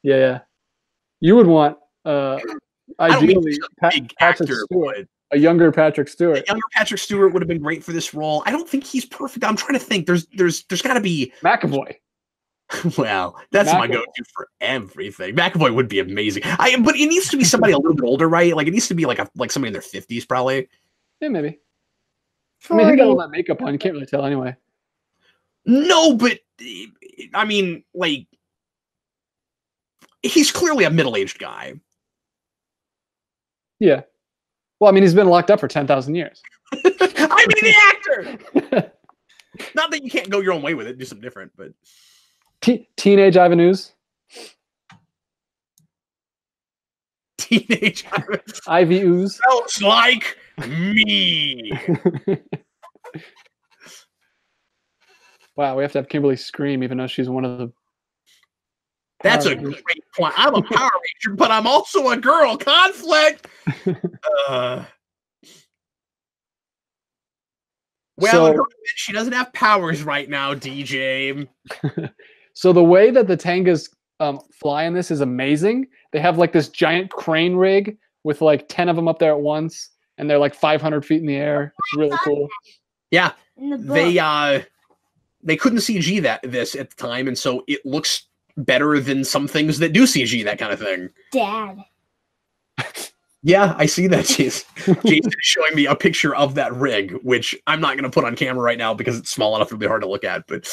Yeah. You would want ideally Patrick Stewart, a younger Patrick Stewart. A younger Patrick Stewart would have been great for this role. I don't think he's perfect. I'm trying to think. There's got to be McAvoy. Well, that's my go-to for everything. McAvoy would be amazing. But it needs to be somebody a little bit older, right? Like it needs to be like somebody in their 50s, probably. Yeah, maybe. 40. I mean, he got all that makeup on. You can't really tell anyway. No, but I mean, like, he's clearly a middle-aged guy. Yeah. Well, I mean, he's been locked up for 10,000 years. I mean, the actor. Not that you can't go your own way with it, do something different, but teenage Ivan Ooze. Teenage Ivy Ooze. Sounds like me. Wow, we have to have Kimberly scream, even though she's one of the That's a great point. I'm a Power Ranger, but I'm also a girl. Conflict. Well, she doesn't have powers right now, DJ. So the way that the Tangas fly in this is amazing. They have like this giant crane rig with like 10 of them up there at once, and they're like 500 feet in the air. It's really cool. Yeah, they couldn't CG this at the time, and so it looks better than some things that do CG that kind of thing. Dad. Yeah, I see that. Jason is showing me a picture of that rig, which I'm not going to put on camera right now because it's small enough to be hard to look at. But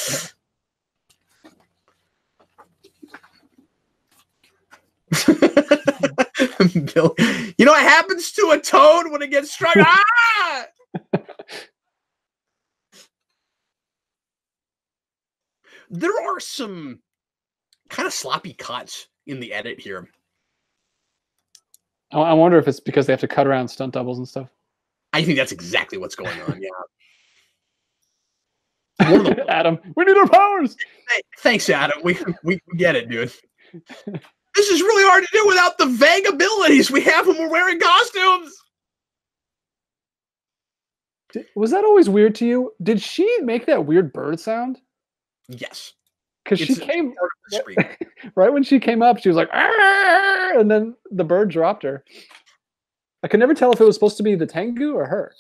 Bill, you know what happens to a toad when it gets struck? Ah! There are some kind of sloppy cuts in the edit here. I wonder if it's because they have to cut around stunt doubles and stuff. I think that's exactly what's going on. Yeah. Adam, we need our powers. Hey, thanks, Adam. We get it, dude. This is really hard to do without the vague abilities we have when we're wearing costumes. Was that always weird to you? Did she make that weird bird sound? Yes. Because she came right when she came up, she was like, "Arr!" And then the bird dropped her. I could never tell if it was supposed to be the Tengu or her.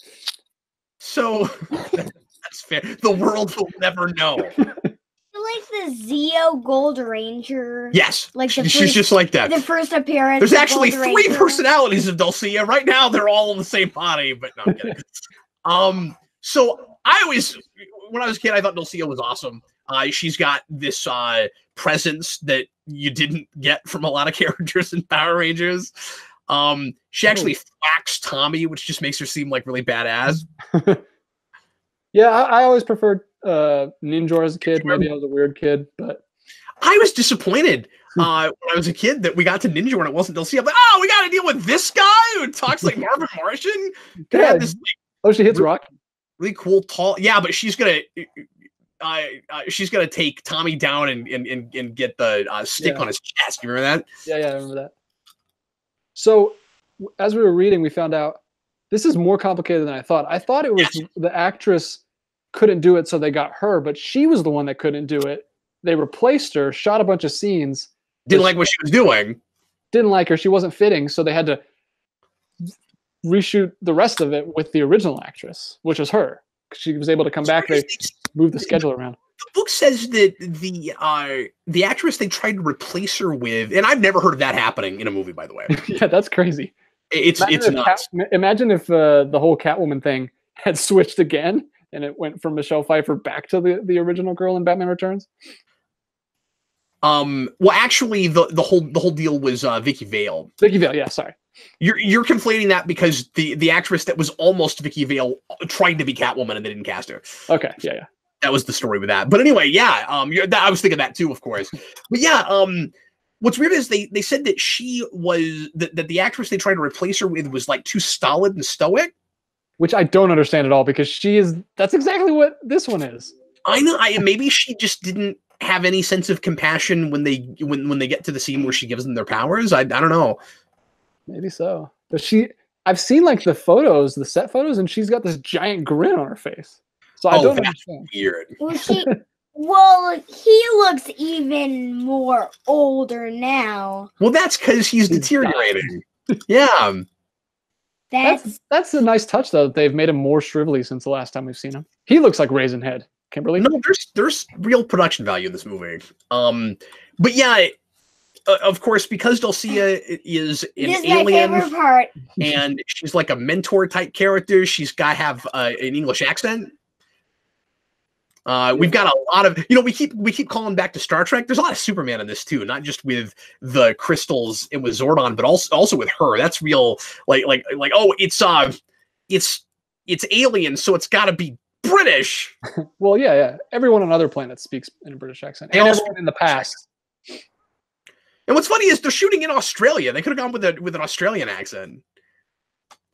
So that's fair. The world will never know. Like the Zeo Gold Ranger. Yes, like she's just like that. The first appearance. There's actually three personalities of Dulcia. Right now, they're all in the same body, but no, I'm kidding. So I always, when I was a kid, I thought Dulcia was awesome. She's got this presence that you didn't get from a lot of characters in Power Rangers. She actually whacks Tommy, which just makes her seem like really badass. Yeah, I always preferred Ninjor as a kid. Maybe I was a weird kid, but I was disappointed when I was a kid that we got to Ninjor and it wasn't Dulcia. I'm like, oh, we got to deal with this guy who talks like Marvin Martian. Yeah. This, she hits rock. Really cool, tall. Yeah, but she's gonna take Tommy down and get the stick on his chest. You remember that? Yeah, I remember that. So, as we were reading, we found out this is more complicated than I thought. I thought it was the actress couldn't do it, so they got her, but she was the one that couldn't do it. They replaced her, shot a bunch of scenes. Didn't like what she was doing. Didn't like her. She wasn't fitting, so they had to reshoot the rest of it with the original actress, which was her. She was able to come back. They moved the schedule around. The book says that the actress they tried to replace her with, and I've never heard of that happening in a movie, by the way. Yeah, that's crazy. It's nuts. Imagine if the whole Catwoman thing had switched again, and it went from Michelle Pfeiffer back to the original girl in Batman Returns. Well, actually, the whole deal was Vicky Vale. Vicky Vale, yeah, sorry. You're conflating that because the actress that was almost Vicky Vale tried to be Catwoman and they didn't cast her. Okay, yeah. That was the story with that. But anyway, yeah, I was thinking that too, of course. But yeah, what's weird is they said that she was that the actress they tried to replace her with was like too stolid and stoic, which I don't understand at all because that's exactly what this one is. I know. Maybe she just didn't have any sense of compassion when they get to the scene where she gives them their powers. I don't know. Maybe so. But I've seen like the photos, the set photos, and she's got this giant grin on her face. So I don't understand. Weird. Well, he looks even more older now. Well, that's because he's deteriorating. Yeah. That's a nice touch, though, that they've made him more shrivelly since the last time we've seen him. He looks like Raisin Head. Kimberly? No, there's real production value in this movie. But yeah, of course, because Dulcia is an alien, my favorite part. And she's like a mentor type character. She's got to have an English accent. We've got a lot of, we keep calling back to Star Trek. There's a lot of Superman in this too, not just with the crystals and with Zordon, but also with her. That's real, like oh, it's alien, so it's got to be British. Well, yeah. Everyone on other planets speaks in a British accent, and everyone in the past. And what's funny is they're shooting in Australia. They could have gone with an Australian accent.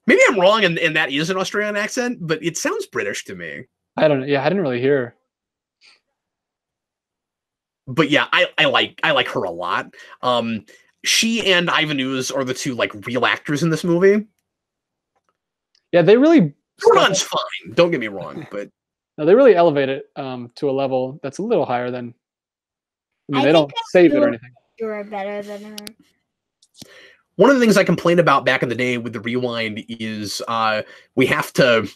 Maybe I'm wrong, and that is an Australian accent, but it sounds British to me. I don't know. Yeah, I didn't really hear. But yeah, I like her a lot. She and Ivan Ooze are the two like real actors in this movie. Yeah, they really. Zordon's fine. Don't get me wrong, but no, they really elevate it to a level that's a little higher than. I mean, they don't save it or anything. You're better than her. One of the things I complained about back in the day with the rewind is we have to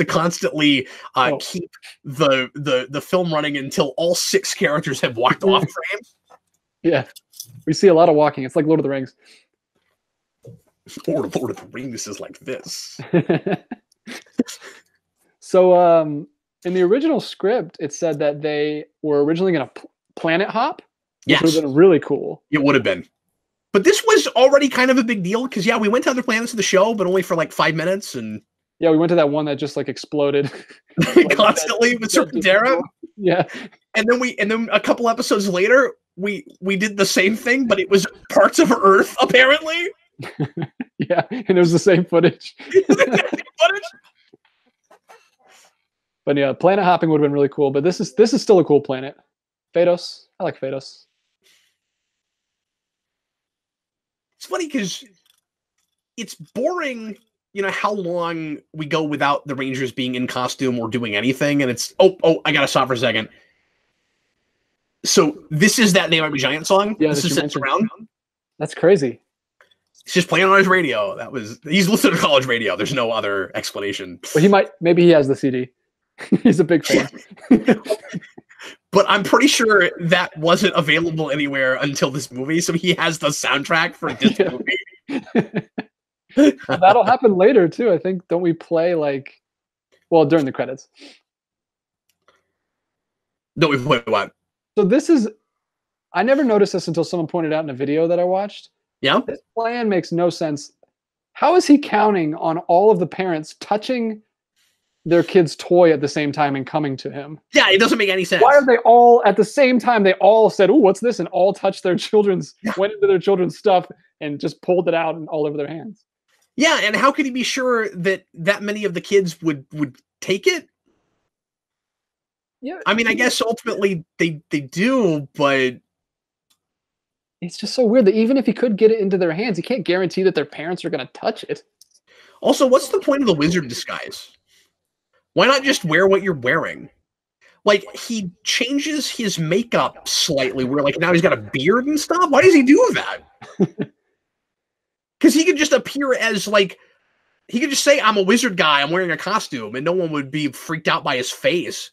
constantly keep the film running until all 6 characters have walked off frame. Yeah, we see a lot of walking. It's like Lord of the Rings. Or Lord of the Rings is like this. So in the original script, it said that they were originally going to planet hop. Which would have been really cool. It would have been. But this was already kind of a big deal because, yeah, we went to other planets of the show, but only for like 5 minutes. And yeah, we went to that one that just like exploded constantly with Serpentera. Yeah. And then a couple episodes later, we did the same thing, but it was parts of Earth, apparently. Yeah, and it was the same footage. But yeah, planet hopping would have been really cool. But this is still a cool planet. Phaedos. I like Phaedos. It's funny because it's boring, how long we go without the Rangers being in costume or doing anything. And it's, I got to stop for a second. So this is that They Might Be Giant song? Yeah, this is Sits Around? That's crazy. He's just playing on his radio. He's listening to college radio. There's no other explanation. But maybe he has the CD. He's a big fan. But I'm pretty sure that wasn't available anywhere until this movie, so he has the soundtrack for this movie. That'll happen later, too. I think, don't we play, during the credits? No, we play what? So I never noticed this until someone pointed out in a video that I watched. Yeah? This plan makes no sense. How is he counting on all of the parents touching their kid's toy at the same time and coming to him? Yeah, it doesn't make any sense. Why are they all at the same time? They all said, "Oh, what's this?" and all touched their went into their children's stuff and just pulled it out and all over their hands. Yeah, and how could he be sure that many of the kids would take it? Yeah, I mean, I guess ultimately they do, but it's just so weird that even if he could get it into their hands, he can't guarantee that their parents are going to touch it. Also, what's the point of the wizard disguise? Why not just wear what you're wearing? Like, he changes his makeup slightly where, now he's got a beard and stuff. Why does he do that? Because he could just appear as, he could just say, I'm a wizard guy, I'm wearing a costume, and no one would be freaked out by his face.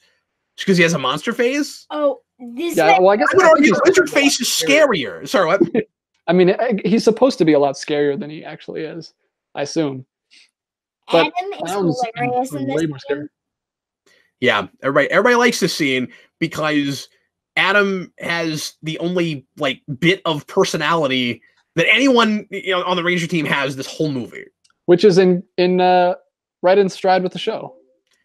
Just because he has a monster face? Oh, I guess I would argue the wizard face is scarier. Sorry, what? I mean, he's supposed to be a lot scarier than he actually is, I assume. But Adam is hilarious in this way more scary. Yeah, everybody likes this scene because Adam has the only bit of personality that anyone on the Ranger team has this whole movie, which is in right in stride with the show.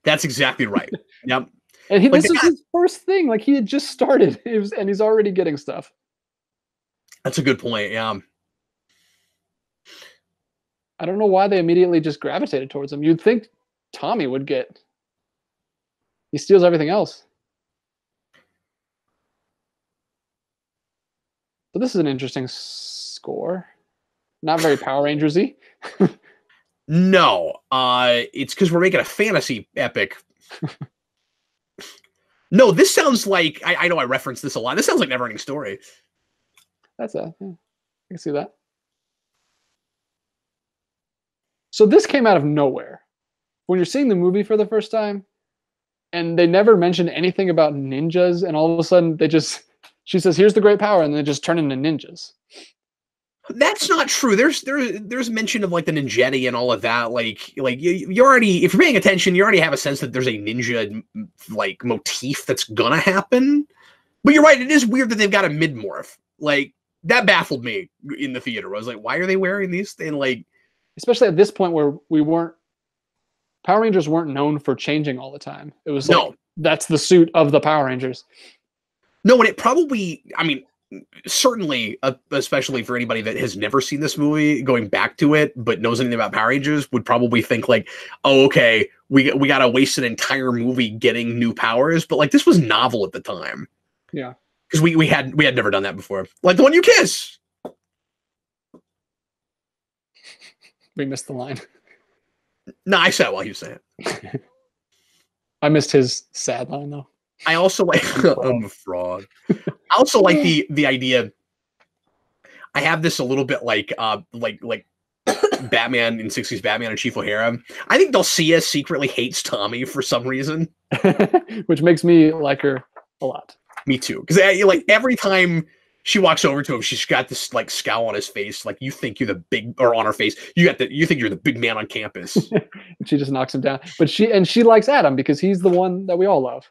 That's exactly right. Yep. And this is his first thing. He had just started, and he's already getting stuff. That's a good point. Yeah. I don't know why they immediately just gravitated towards him. You'd think Tommy would get. He steals everything else. So this is an interesting score. Not very Power Rangers-y. No, it's because we're making a fantasy epic. No, this sounds like I know I reference this a lot. This sounds like Neverending Story. I can see that. So this came out of nowhere. When you're seeing the movie for the first time, and they never mentioned anything about ninjas, and all of a sudden she says, "Here's the great power," and they just turn into ninjas. That's not true. There's mention of the ninjetti and all of that. You already, if you're paying attention, you already have a sense that there's a ninja motif that's gonna happen. But you're right, it is weird that they've got a mid-morph. That baffled me in the theater. I was like, why are they wearing these? And especially at this point where Power Rangers weren't known for changing all the time. It was that's the suit of the Power Rangers. No, and it probably, I mean, certainly, especially for anybody that has never seen this movie, going back to it, but knows anything about Power Rangers, would probably think oh, okay, we got to waste an entire movie getting new powers. But this was novel at the time. Yeah. Because we had never done that before. Like the one you kiss. We missed the line. No, I said it while he was saying it. I missed his sad line though. I also like I'm a fraud. I also like the idea. I have this a little bit like Batman in 60s Batman and Chief O'Hara. I think Dulcia secretly hates Tommy for some reason. Which makes me like her a lot. Me too. Because like every time she walks over to him, she's got this like scowl on his face, like you think you're the big, or on her face, you think you're the big man on campus. She just knocks him down. But she likes Adam because he's the one that we all love.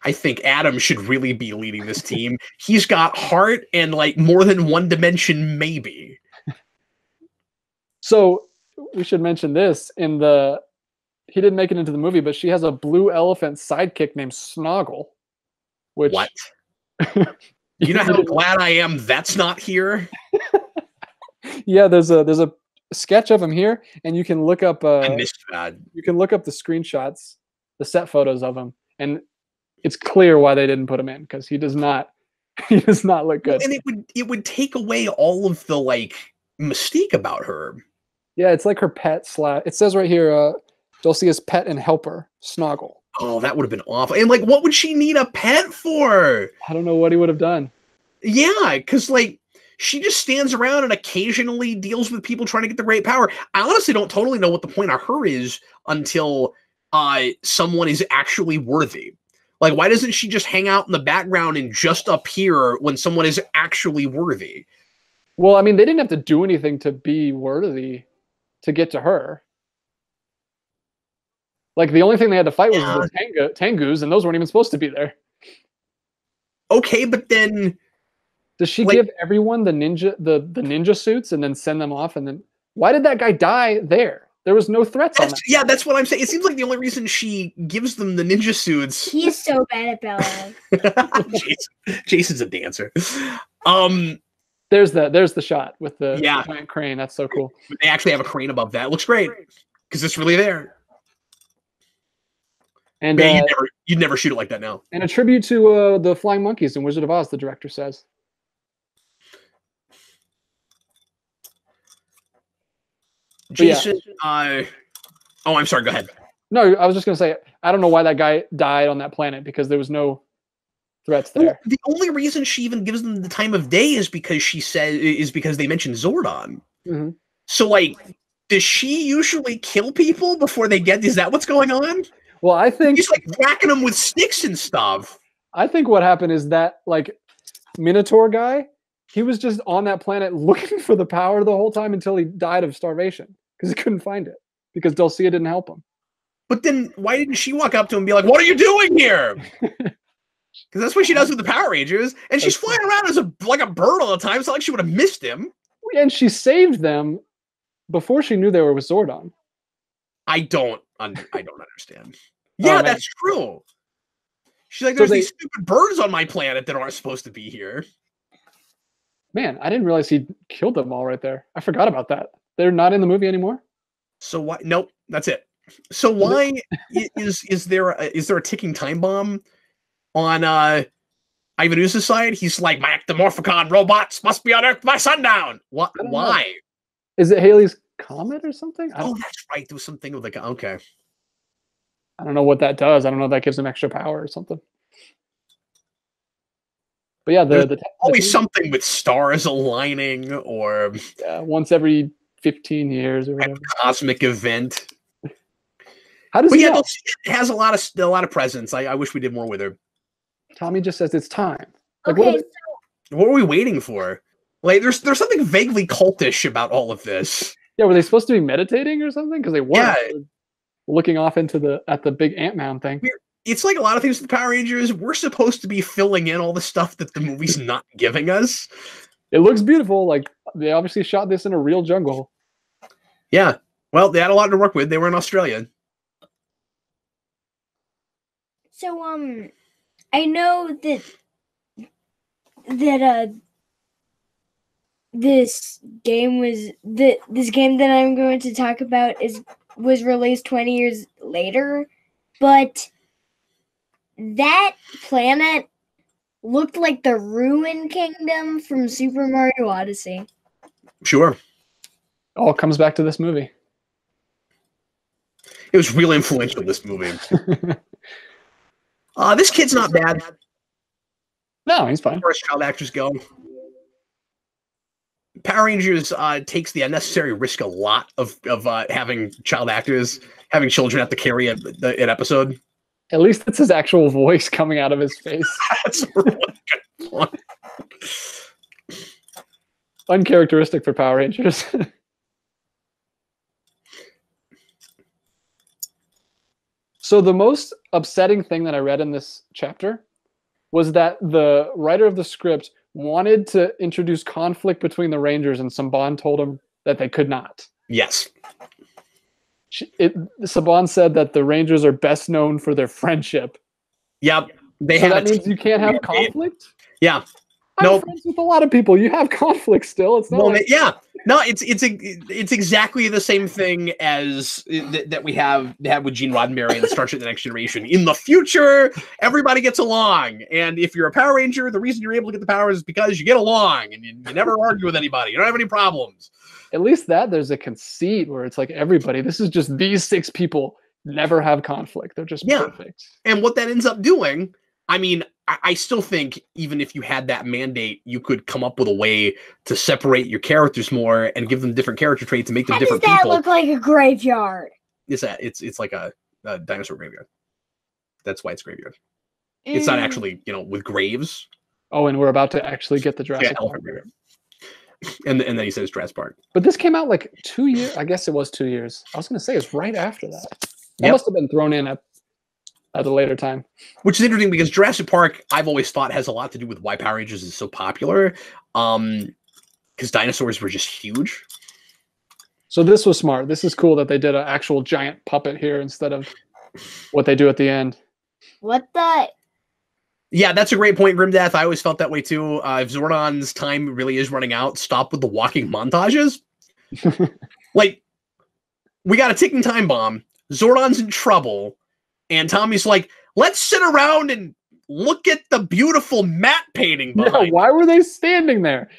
I think Adam should really be leading this team. He's got heart and like more than one dimension, maybe. So we should mention this he didn't make it into the movie, but she has a blue elephant sidekick named Snoggle. Which what? You know how glad I am that's not here? Yeah, there's a sketch of him here, and you can look up I missed that. You can look up the screenshots, the set photos of him, and it's clear why they didn't put him in, because he does not look good. And it would take away all of the like mystique about her. Yeah, it's like her pet / it says right here, Dulcia's pet and helper, Snoggle. Oh, that would have been awful. And like, what would she need a pet for? I don't know what he would have done. Yeah, because like she just stands around and occasionally deals with people trying to get the great power. I honestly don't totally know what the point of her is until someone is actually worthy. Like, why doesn't she just hang out in the background and just appear when someone is actually worthy? Well, I mean, they didn't have to do anything to be worthy to get to her. Like, the only thing they had to fight was the Tengus, and those weren't even supposed to be there. Okay, but then does she give everyone the ninja suits and then send them off? And then why did that guy die there? There was no threats on that. Yeah, that's what I'm saying. It seems like the only reason she gives them the ninja suits. He's so bad at ballet. Jayson's a dancer. There's the shot with the giant crane. That's so cool. They actually have a crane above that. It looks great because it's really there. And man, you'd never shoot it like that now. And a tribute to the Flying Monkeys in Wizard of Oz, the director says. Jayson, oh, I'm sorry. Go ahead. No, I was just gonna say I don't know why that guy died on that planet because there was no threats there. Well, the only reason she even gives them the time of day is because because they mentioned Zordon. Mm-hmm. So, like, does she usually kill people before they get? Is that what's going on? Well, I think he's like whacking them with sticks and stuff. I think what happened is that like Minotaur guy, he was just on that planet looking for the power the whole time until he died of starvation because he couldn't find it because Dulcia didn't help him. But then why didn't she walk up to him and be like, "What are you doing here?" Because that's what she does with the Power Rangers, and she's flying around as like a bird all the time. It's not like she would have missed him. And she saved them before she knew they were with Zordon. I don't understand. Yeah, that's true. She's like, there's these stupid birds on my planet that aren't supposed to be here. Man, I didn't realize he killed them all right there. I forgot about that. They're not in the movie anymore. So why? Nope, that's it. So why is there a ticking time bomb on Ivan Ooze's side? He's like, my ectomorphicon robots must be on Earth by sundown. What? Why? Is it Halley's Comet or something? Oh, that's right. There was something with like, okay. I don't know what that does. I don't know if that gives him extra power or something. But yeah, there's always something with stars aligning or once every 15 years or whatever. Cosmic event. How does it has a lot of presence. I wish we did more with her. Tommy just says it's time. Like, okay, what are we waiting for? Like, there's something vaguely cultish about all of this. Yeah, were they supposed to be meditating or something? Because they weren't. Yeah. Looking off into the big Ant-Man thing. It's like a lot of things with the Power Rangers. We're supposed to be filling in all the stuff that the movie's not giving us. It looks beautiful. Like, they obviously shot this in a real jungle. Yeah. Well, they had a lot to work with. They were in Australia. So, I know that this game that I'm going to talk about was released 20 years later, but that planet looked like the Ruin Kingdom from Super Mario Odyssey. Sure. All comes back to this movie. It was really influential, this movie. This kid's not bad. No, he's fine. As far as child actors go. Power Rangers takes the unnecessary risk a lot of having child actors, having children have to carry an episode. At least it's his actual voice coming out of his face. That's a really good point. Uncharacteristic for Power Rangers. So the most upsetting thing that I read in this chapter was that the writer of the script wanted to introduce conflict between the Rangers, and Saban told him that they could not. Yes. Saban said that the Rangers are best known for their friendship. Yep. So that means you can't have conflict? Yeah. I'm friends with a lot of people. You have conflict still. It's not yeah. No, it's exactly the same thing as that we have with Gene Roddenberry and Star Trek: The Next Generation. In the future, everybody gets along, and if you're a Power Ranger, the reason you're able to get the powers is because you get along, and you never argue with anybody. You don't have any problems. At least there's a conceit where it's like everybody. This is just these 6 people never have conflict. They're just perfect. And what that ends up doing, I mean, I still think even if you had that mandate, you could come up with a way to separate your characters more and give them different character traits and make them different people. How does that look like a graveyard? It's like a dinosaur graveyard. That's why it's graveyard. It's not actually, with graves. Oh, and we're about to actually get the Jurassic Park. And then he says Jurassic Park. But this came out like 2 years. I guess it was 2 years. I was going to say it's right after that. That must have been thrown in at a later time. Which is interesting because Jurassic Park, I've always thought, has a lot to do with why Power Rangers is so popular. Because dinosaurs were just huge. So this was smart. This is cool that they did an actual giant puppet here instead of what they do at the end. What the? Yeah, that's a great point, Grimdeath. I always felt that way too. If Zordon's time really is running out, stop with the walking montages. Like, we got a ticking time bomb. Zordon's in trouble. And Tommy's like, let's sit around and look at the beautiful matte painting behind. Yeah, why were they standing there?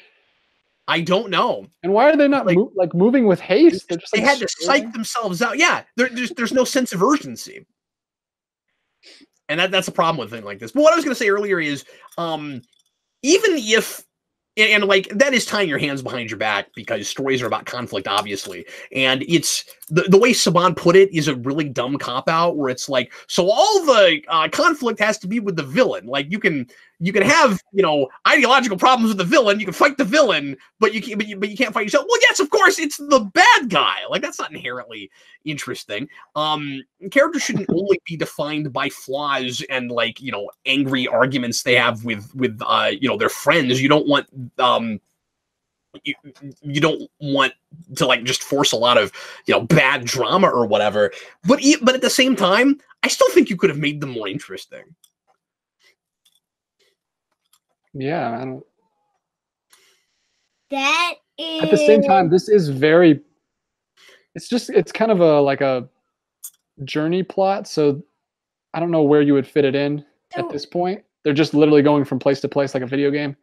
I don't know. And why are they not moving with haste? They're just they had to psych themselves out. Yeah, there's no sense of urgency. And that's a problem with a thing like this. But what I was going to say earlier is, even if, and like, that is tying your hands behind your back because stories are about conflict, obviously. And it's, the way Saban put it is a really dumb cop-out where it's like, so all the conflict has to be with the villain. Like, you can have, ideological problems with the villain, you can fight the villain, but you can't fight yourself. Well, yes, of course, it's the bad guy. Like, that's not inherently interesting. Characters shouldn't only be defined by flaws and angry arguments they have with their friends. You don't want you don't want to just force a lot of bad drama or whatever. But at the same time, I still think you could have made them more interesting. Yeah, I don't. That is. At the same time, this is very. It's kind of a journey plot. So I don't know where you would fit it in at this point. They're just literally going from place to place like a video game,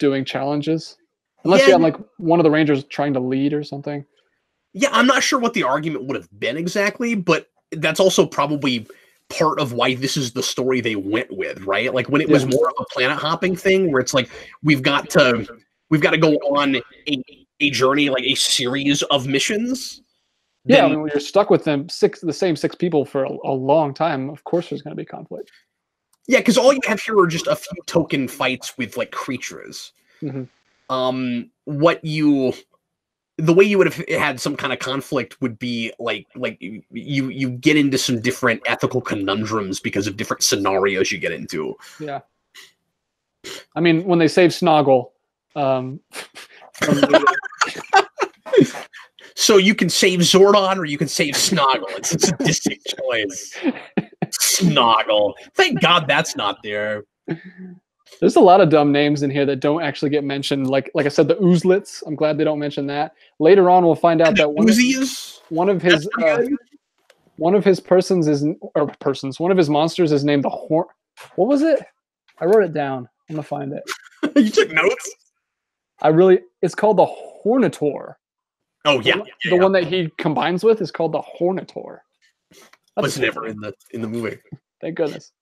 doing challenges. Unless you have one of the Rangers trying to lead or something. Yeah, I'm not sure what the argument would have been exactly, but that's also probably part of why this is the story they went with, right? Like when it was more of a planet hopping thing where it's like we've got to go on a journey, like a series of missions. Yeah, when you're stuck with them, the same 6 people for a long time, of course there's going to be conflict. Yeah, because all you have here are just a few token fights with creatures. Mm-hmm. The way you would have had some kind of conflict would be you get into some different ethical conundrums because of different scenarios you get into. Yeah. I mean, when they save Snoggle, so you can save Zordon or you can save Snoggle. It's a sadistic choice. Snoggle. Thank God that's not there. There's a lot of dumb names in here that don't actually get mentioned. Like I said, the Oozlets. I'm glad they don't mention that. Later on, we'll find out that one of his monsters is named the Horn. What was it? I wrote it down. I'm gonna find it. You took notes? It's called the Hornitor. Oh yeah. The one that he combines with is called the Hornitor. Was never in the movie. Thank goodness.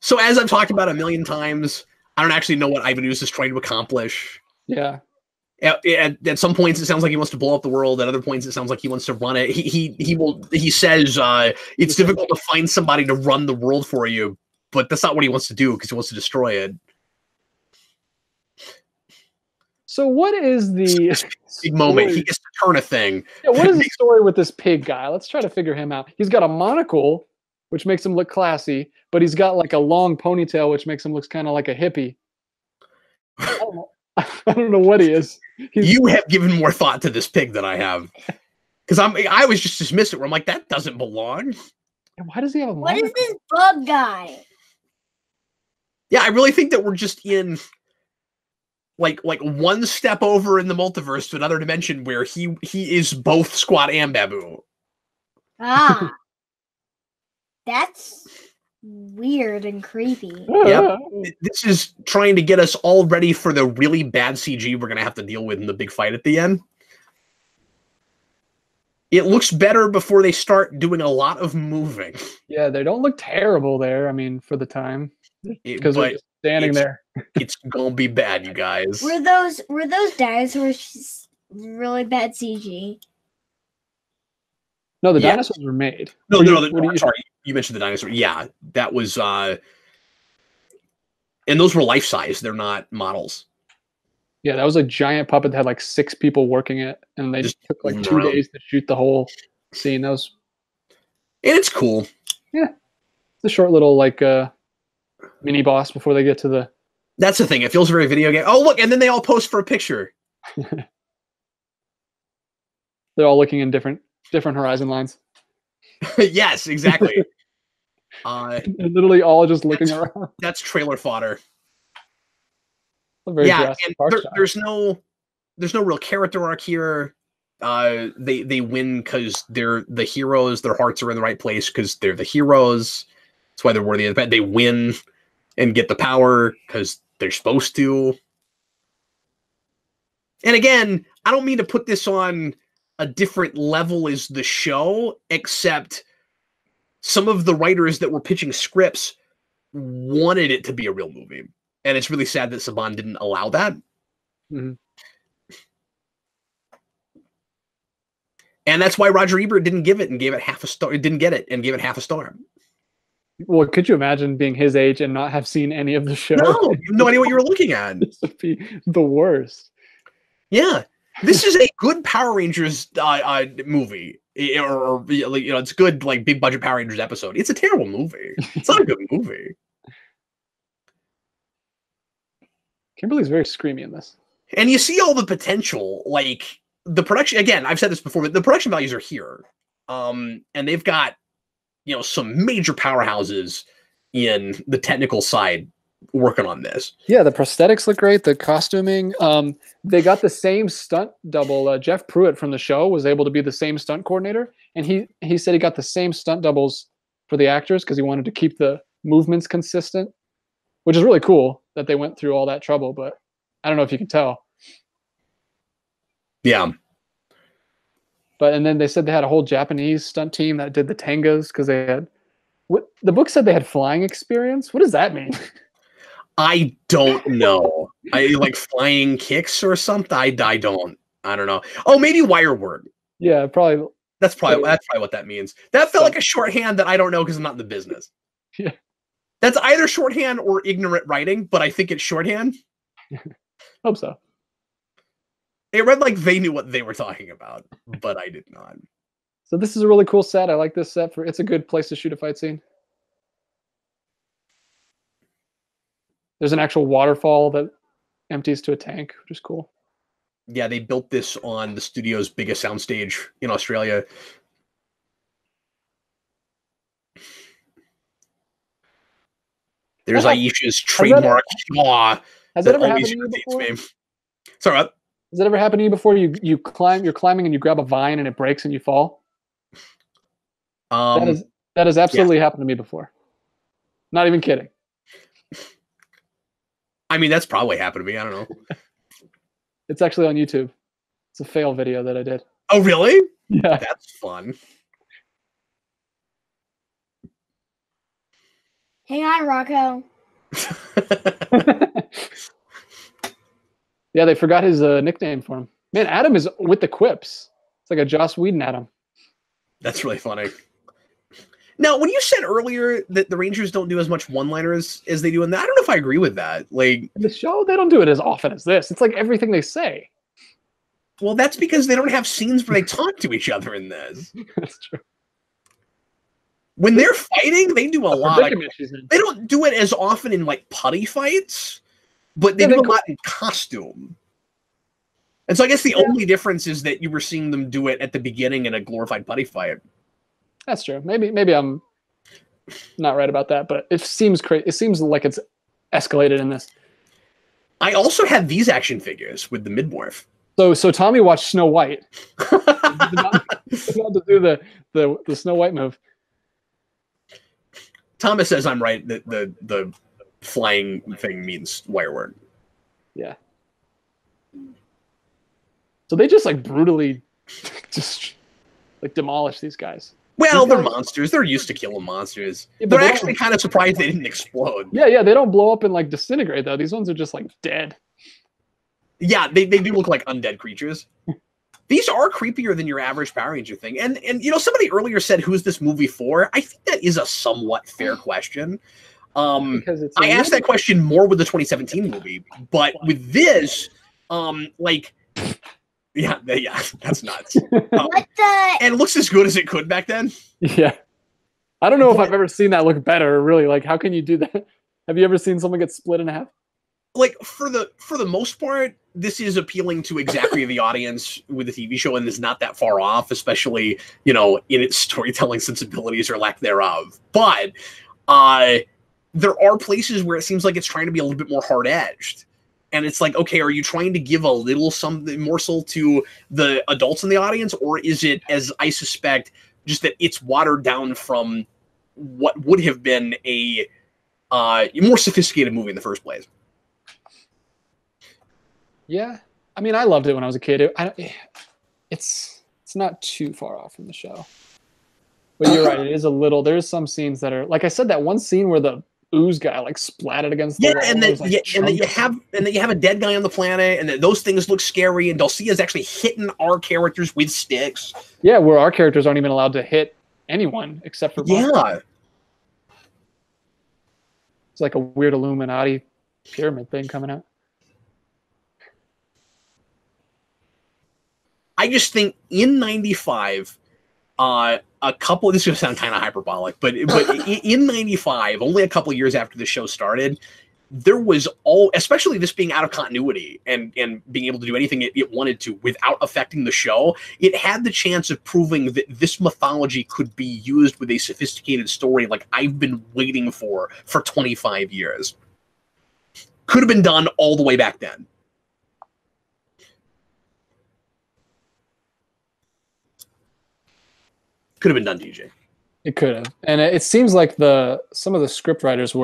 So as I've talked about a million times, I don't actually know what Ivanus is trying to accomplish. Yeah. At some points, it sounds like he wants to blow up the world. At other points, it sounds like he wants to run it. He says it's difficult to find somebody to run the world for you, but that's not what he wants to do because he wants to destroy it. So what is the big moment? He gets to turn a thing. Yeah, what is the story with this pig guy? Let's try to figure him out. He's got a monocle, which makes him look classy, but he's got like a long ponytail, which makes him look kind of like a hippie. I don't know. I don't know what he is. You have given more thought to this pig than I have, because I was just dismissed it. Where I'm like, that doesn't belong. Why does he have a monocle? What is this bug guy? Yeah, I really think that we're just in like one step over in the multiverse to another dimension where he is both Squat and Babu. Ah, that's weird and creepy. Yep. This is trying to get us all ready for the really bad CG we're gonna have to deal with in the big fight at the end. It looks better before they start doing a lot of moving. Yeah, they don't look terrible there. I mean, for the time, because they're just standing there. It's gonna be bad, you guys. Were those dinosaurs really bad CG? No, the dinosaurs were made. No, sorry, you mentioned the dinosaur. Yeah, that was and those were life size. They're not models. Yeah, that was a giant puppet that had like 6 people working it, and they just took like 2 days to shoot the whole scene. That was, and it's cool. Yeah, it's a short little like mini boss before they get to the. That's the thing. It feels very video game. Oh, look, and then they all pose for a picture. They're all looking in different horizon lines. Yes, exactly. Literally all just looking around. That's trailer fodder. Yeah, and there's no real character arc here. They win because they're the heroes. Their hearts are in the right place because they're the heroes. That's why they're worthy of the bet. They win and get the power because they're supposed to. And again, I don't mean to put this on a different level as the show, except some of the writers that were pitching scripts wanted it to be a real movie. And it's really sad that Saban didn't allow that. Mm-hmm. And that's why Roger Ebert didn't give it and gave it half a star. Didn't get it and gave it half a star. Well, could you imagine being his age and not have seen any of the show? No, you have no idea what you were looking at. This would be the worst. Yeah. This is a good Power Rangers movie, or it's a good like big budget Power Rangers episode. It's a terrible movie. It's not a good movie. Kimberly's very screamy in this, and you see all the potential. Like the production. Again, I've said this before, but the production values are here, and they've got some major powerhouses in the technical side working on this. Yeah, the prosthetics look great. The costuming, they got the same stunt double. Jeff Pruitt from the show was able to be the same stunt coordinator, and he said he got the same stunt doubles for the actors because he wanted to keep the movements consistent, which is really cool that they went through all that trouble. But I don't know if you can tell. Yeah. And then they said they had a whole Japanese stunt team that did the tangas because they had. The book said they had flying experience. What does that mean? I don't know. I like flying kicks or something. I don't know. Oh, maybe wire work. Yeah, probably. That's probably what that means. That felt like a shorthand that I don't know because I'm not in the business. Yeah. That's either shorthand or ignorant writing, but I think it's shorthand. Hope so. It read like they knew what they were talking about, but I did not. So this is a really cool set. I like this set. It's a good place to shoot a fight scene. There's an actual waterfall that empties to a tank, which is cool. Yeah, they built this on the studio's biggest soundstage in Australia. There's Aisha's trademark jaw. Has that ever happened to you before? Sorry, what? Has that ever happened to you before? You're climbing and you grab a vine and it breaks and you fall? That has absolutely happened to me before. Not even kidding. I mean, that's probably happened to me. I don't know. It's actually on YouTube. It's a fail video that I did. Oh, really? Yeah. That's fun. Hang on, Rocco. Yeah, they forgot his nickname for him. Man, Adam is with the quips. It's like a Joss Whedon Adam. That's really funny. Now, when you said earlier that the Rangers don't do as much one-liners as they do in that, I don't know if I agree with that. Like in the show, they don't do it as often as this. It's like everything they say. Well, that's because they don't have scenes where they talk to each other in this. That's true. When they're fighting, they do a lot. They don't do it as often in like putty fights, but they do a lot in costume. And so I guess the only difference is that you were seeing them do it at the beginning in a glorified putty fight. That's true. Maybe I'm not right about that, but it seems crazy. It seems like it's escalated in this. I also had these action figures with the midmorph. So Tommy watched Snow White. He's about to do the Snow White move. Thomas says I'm right that the flying thing means wireward. Yeah. So they just like brutally just like demolish these guys. Well, they're monsters. They're used to killing monsters. Yeah, they're actually kind of surprised they didn't explode. Yeah, they don't blow up and like disintegrate though. These ones are just like dead. Yeah, they do look like undead creatures. These are creepier than your average Power Ranger thing. And you know, somebody earlier said, who's this movie for? I think that is a somewhat fair question. I asked that question more with the 2017 movie, but with this, yeah, that's nuts. And it looks as good as it could back then. Yeah. I don't know if I've ever seen that look better, really. Like, how can you do that? Have you ever seen someone get split in half? Like, for the most part, this is appealing to exactly the audience with the TV show and is not that far off, especially, you know, in its storytelling sensibilities or lack thereof. But there are places where it seems like it's trying to be a little bit more hard-edged. And it's like, okay, are you trying to give a little something morsel to the adults in the audience? Or is it, as I suspect, just that it's watered down from what would have been a more sophisticated movie in the first place? Yeah. I mean, I loved it when I was a kid. It's not too far off from the show. But you're right. It is a little, there's some scenes that are, like I said, that one scene where the ooze guy like splatted against the wall. And then you have a dead guy on the planet, and then those things look scary, and Dulcia's actually hitting our characters with sticks. Yeah, where our characters aren't even allowed to hit anyone except for Mark. It's like a weird Illuminati pyramid thing coming out. I just think in 95, a couple, this is going to sound kind of hyperbolic, but in 95, only a couple of years after the show started, there was especially this being out of continuity and being able to do anything it wanted to without affecting the show, it had the chance of proving that this mythology could be used with a sophisticated story like I've been waiting for 25 years. Could have been done all the way back then. Could have been done, DJ. It could have, and it seems like some of the script writers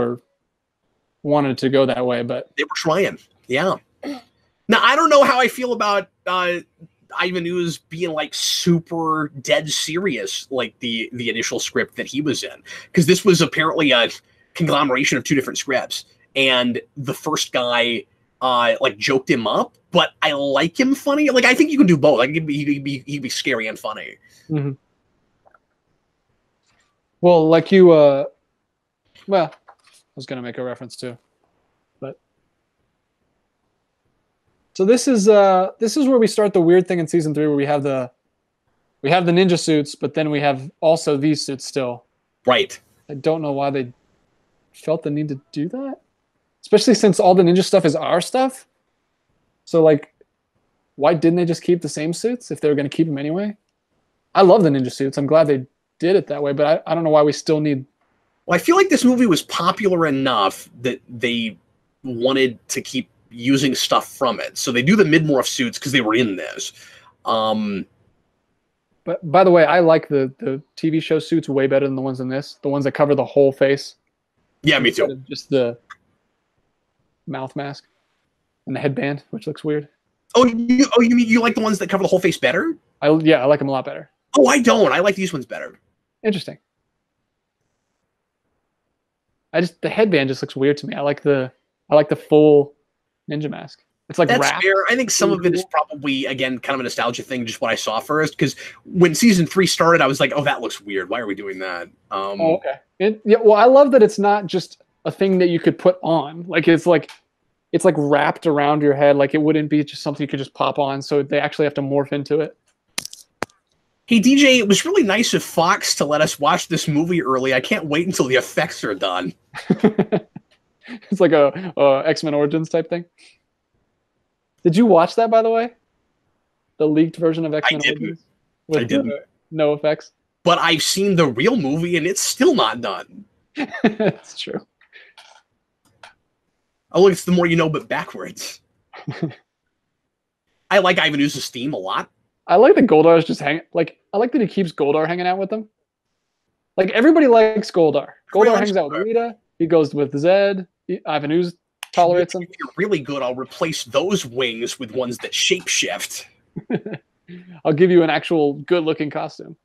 wanted to go that way, but they were trying. Yeah. Now I don't know how I feel about Ivan Ooze being like super dead serious, like the initial script that he was in, because this was apparently a conglomeration of two different scripts, and the first guy like joked him up, but I like him funny. Like I think you can do both. Like he'd be scary and funny. Mm-hmm. Well, like you, well, I was going to make a reference too, but so this is where we start the weird thing in season 3, where we have the ninja suits, but then we have also these suits still. Right. I don't know why they felt the need to do that, especially since all the ninja stuff is our stuff. So like, why didn't they just keep the same suits if they were going to keep them anyway? I love the ninja suits. I'm glad they did it that way, but I don't know why we still need. Well, I feel like this movie was popular enough that they wanted to keep using stuff from it. So they do the mid-morph suits because they were in this. But by the way, I like the TV show suits way better than the ones in this. The ones that cover the whole face. Yeah, me too. Just the mouth mask and the headband, which looks weird. Oh, you mean you like the ones that cover the whole face better? I like them a lot better. Oh, I don't. I like these ones better. Interesting. The headband just looks weird to me. I like the full ninja mask. It's like that's wrapped. fair. I think some of it is probably, again, kind of a nostalgia thing, just what I saw first. Because when season 3 started, I was like, "Oh, that looks weird. Why are we doing that?" Okay. Well, I love that it's not just a thing that you could put on. Like it's like wrapped around your head. Like it wouldn't be just something you could just pop on. So they actually have to morph into it. Hey DJ, it was really nice of Fox to let us watch this movie early. I can't wait until the effects are done. It's like a X-Men Origins type thing. Did you watch that, by the way? The leaked version of X-Men Origins? I didn't. No effects? But I've seen the real movie, and it's still not done. That's true. Oh, look, it's the more you know, but backwards. I like Ivan Ooze's theme a lot. I like that Goldar's just I like that he keeps Goldar hanging out with them. Like, everybody likes Goldar. Goldar hangs out with Rita. He goes with Zed. Ivan Ooze tolerates him. If you're really good, I'll replace those wings with ones that shapeshift. I'll give you an actual good-looking costume.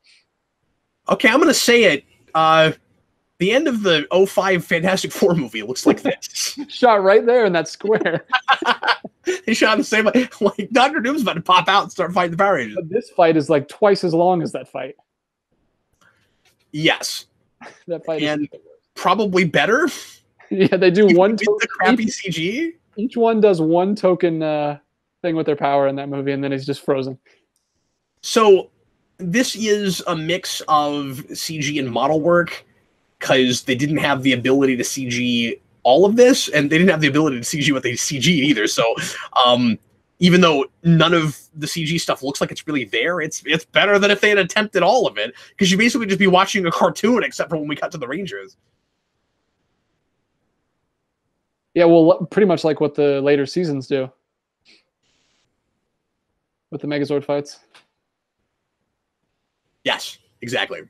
Okay, I'm going to say it. The end of the 2005 Fantastic Four movie looks like this. Shot right there in that square. They shot the same way. Like, Dr. Doom's about to pop out and start fighting the Power Rangers. But this fight is like twice as long as that fight. Yes. That fight is probably better. Yeah, they do one token. The crappy CG. Each one does one token thing with their power in that movie, and then it's just frozen. So this is a mix of CG and model work, because they didn't have the ability to CG all of this, and they didn't have the ability to CG what they CG'd either. So even though none of the CG stuff looks like it's really there, it's better than if they had attempted all of it, because you basically just be watching a cartoon, except for when we cut to the Rangers. Yeah, well, pretty much like what the later seasons do with the Megazord fights. Yes, exactly.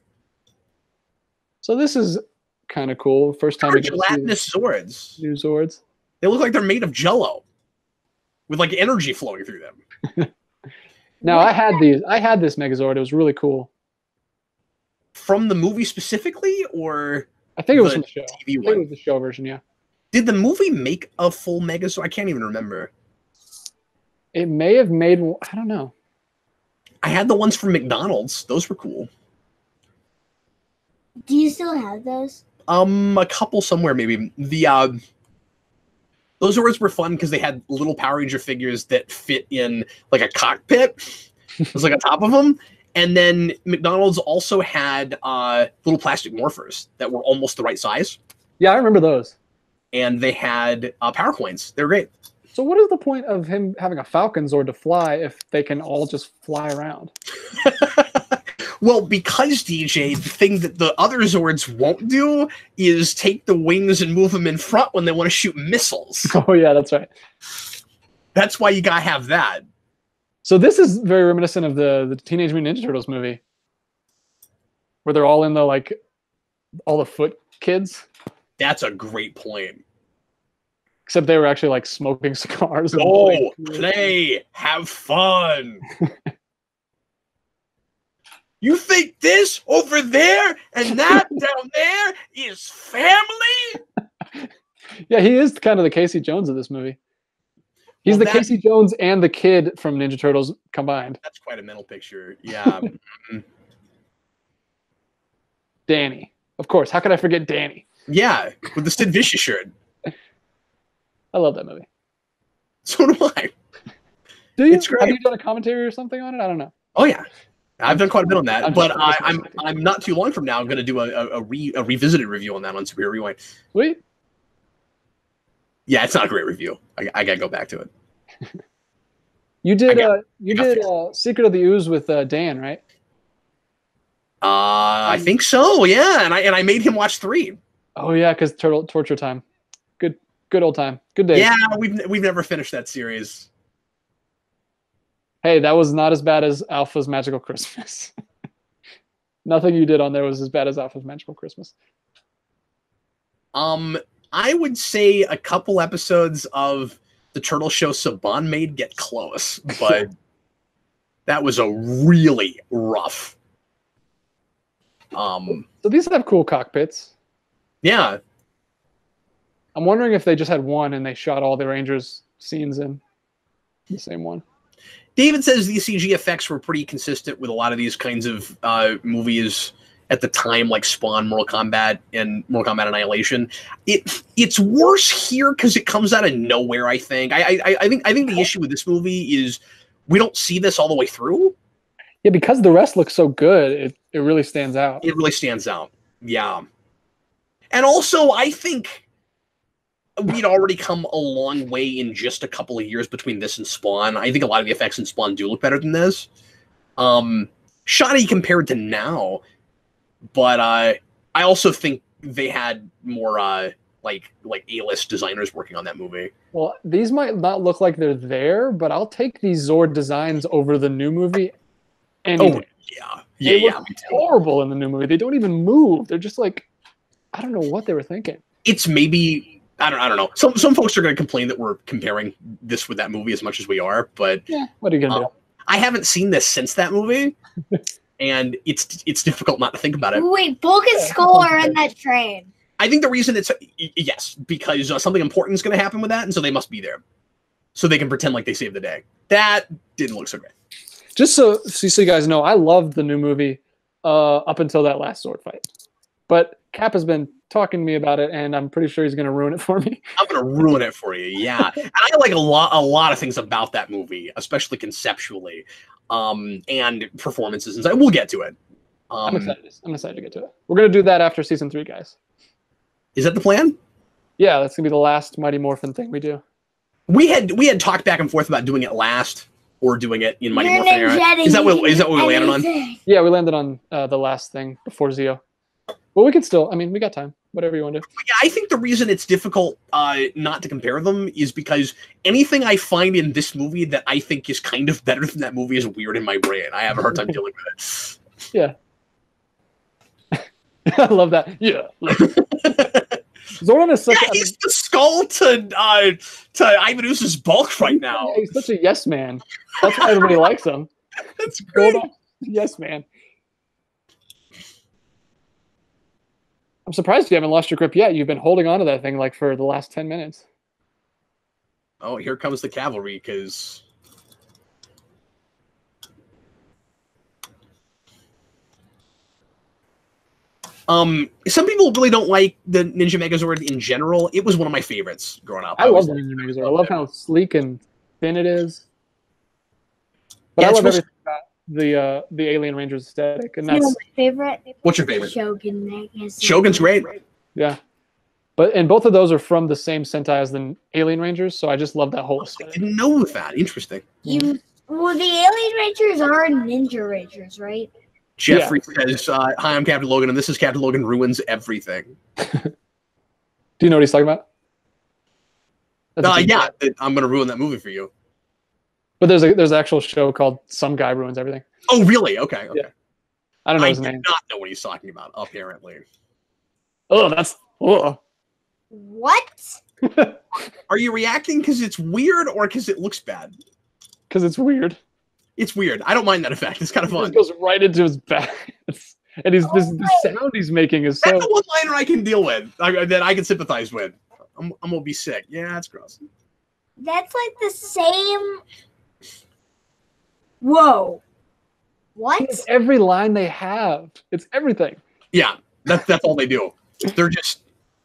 So this is kind of cool. First time we get gelatinous Zords. New Zords. They look like they're made of Jell-O, with like energy flowing through them. Now I had this Megazord. It was really cool. From the movie specifically, or I think it was from the show. TV one. I think it was the show version. Yeah. Did the movie make a full Megazord? I can't even remember. It may have made. I don't know. I had the ones from McDonald's. Those were cool. Do you still have those? A couple somewhere, maybe. The those Zords were fun because they had little Power Ranger figures that fit in like a cockpit. It was like on top of them. And then McDonald's also had little plastic morphers that were almost the right size. Yeah, I remember those. And they had power coins. They were great. So what is the point of him having a Falcon Zord to fly if they can all just fly around? Well, because, DJ, the thing that the other Zords won't do is take the wings and move them in front when they want to shoot missiles. Oh, yeah, that's right. That's why you got to have that. So this is very reminiscent of the Teenage Mutant Ninja Turtles movie, where they're all in the, like, all the foot kids. That's a great point. Except they were actually, like, smoking cigars. Oh, play, have fun. You think this over there and that down there is family? Yeah, he is kind of the Casey Jones of this movie. He's the Casey Jones and the kid from Ninja Turtles combined. That's quite a mental picture. Yeah. Danny. Of course. How could I forget Danny? Yeah, with the Sid Vicious shirt. I love that movie. So do I. Do you? It's great. Have you done a commentary or something on it? I don't know. Oh, yeah. I've done quite a bit on that, but I'm not too long from now. I'm going to do a revisited review on that on Superior Rewind. Sweet. Yeah, it's not a great review. I got to go back to it. You did Secret of the Ooze with Dan, right? I think so. Yeah, and I made him watch 3. Oh yeah, because Torture Time. Good old time. Good day. Yeah, we've never finished that series. Hey, that was not as bad as Alpha's Magical Christmas. Nothing you did on there was as bad as Alpha's Magical Christmas. I would say a couple episodes of the Turtle Show Saban made get close, but that was a really rough. So these have cool cockpits. Yeah. I'm wondering if they just had one and they shot all the Rangers scenes in the same one. David says the CG effects were pretty consistent with a lot of these kinds of movies at the time, like Spawn, Mortal Kombat, and Mortal Kombat Annihilation. It's worse here because it comes out of nowhere. I think. I think the issue with this movie is we don't see this all the way through. Yeah, because the rest looks so good, it really stands out. It really stands out. Yeah, and also I think we'd already come a long way in just a couple of years between this and Spawn. I think a lot of the effects in Spawn do look better than this. Shoddy compared to now, but I also think they had more like A-list designers working on that movie. Well, these might not look like they're there, but I'll take these Zord designs over the new movie. Oh yeah, they look horrible in the new movie. They don't even move. They're just like, I don't know what they were thinking. It's maybe. I don't know. Some folks are going to complain that we're comparing this with that movie as much as we are, but yeah, what are you going to do? I haven't seen this since that movie, and it's difficult not to think about it. Wait, Bulk and Skull are in that train. I think the reason it's yes, because something important is going to happen with that, and so they must be there, so they can pretend like they saved the day. That didn't look so great. Just so you guys know, I loved the new movie up until that last sword fight, but Cap has been talking to me about it, and I'm pretty sure he's going to ruin it for me. I'm going to ruin it for you, yeah. And I like a lot of things about that movie, especially conceptually, and performances. And we'll get to it. I'm excited to get to it. We're going to do that after season 3, guys. Is that the plan? Yeah, that's going to be the last Mighty Morphin thing we do. We had talked back and forth about doing it last or doing it in Mighty Morphin era. Is that what we landed on? Yeah, we landed on the last thing before Zeo. Well, we could still. I mean, we got time. Whatever you want to do. Yeah, I think the reason it's difficult not to compare them is because anything I find in this movie that I think is kind of better than that movie is weird in my brain. I have a hard time dealing with it. Yeah. I love that. Yeah. Zordon is such he's the skull to Ivan Ooze's Bulk right now. Yeah, he's such a yes man. That's why everybody likes him. That's great. Yes man. I'm surprised you haven't lost your grip yet. You've been holding on to that thing like for the last 10 minutes. Oh, here comes the cavalry, because some people really don't like the Ninja Megazord in general. It was one of my favorites growing up. I love the Ninja Megazord. I love how sleek and thin it is. But yeah, I love everything about the Alien Rangers aesthetic, and that's my favorite. What's your favorite? Shogun Megazord. Shogun's great. Yeah, and both of those are from the same Sentai as the Alien Rangers, so I just love that whole aesthetic. I didn't know that. Interesting. Well, the Alien Rangers are Ninja Rangers, right? Jeffrey says, "Hi, I'm Captain Logan, and this is Captain Logan Ruins Everything." Do you know what he's talking about? Yeah, I'm going to ruin that movie for you. But there's an actual show called Some Guy Ruins Everything. Oh, really? Okay. Yeah. I don't know his name. I do not know what he's talking about, apparently. Oh, that's... Oh. What? Are you reacting because it's weird or because it looks bad? Because it's weird. It's weird. I don't mind that effect. It's kind of fun. It goes right into his back. And this sound he's making is so... That's the one-liner I can deal with, that I can sympathize with. I'm going to be sick. Yeah, that's gross. That's like the same... Whoa. What? It's every line they have. It's everything. Yeah, that's all they do.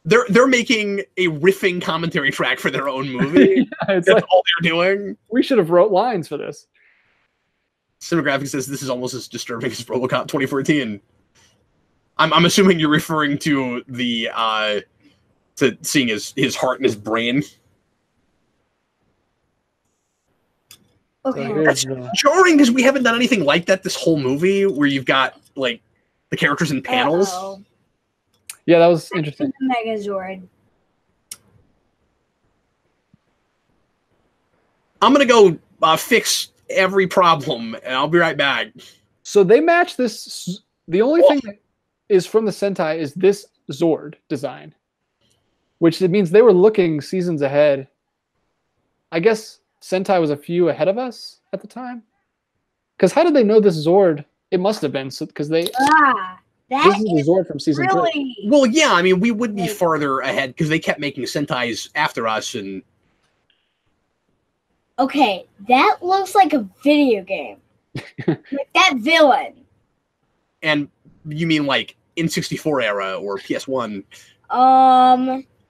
They're making a riffing commentary track for their own movie. That's like, all they're doing. We should have wrote lines for this. Cinegraphic says this is almost as disturbing as RoboCop 2014. I'm assuming you're referring to the to seeing his heart and his brain. Okay. That's jarring because we haven't done anything like that this whole movie, where you've got like the characters in panels. Uh-oh. Yeah, that was interesting. Megazord. I'm gonna go fix every problem, and I'll be right back. So they match this. The only thing that is from the Sentai is this Zord design. which it means they were looking seasons ahead. I guess Sentai was a few ahead of us at the time. Because how did they know this Zord? It must have been because they. This is the Zord from season 3. Well, yeah, I mean, we would be farther ahead because they kept making Sentais after us, and. Okay, that looks like a video game. Like that villain. And you mean like N64 era or PS1?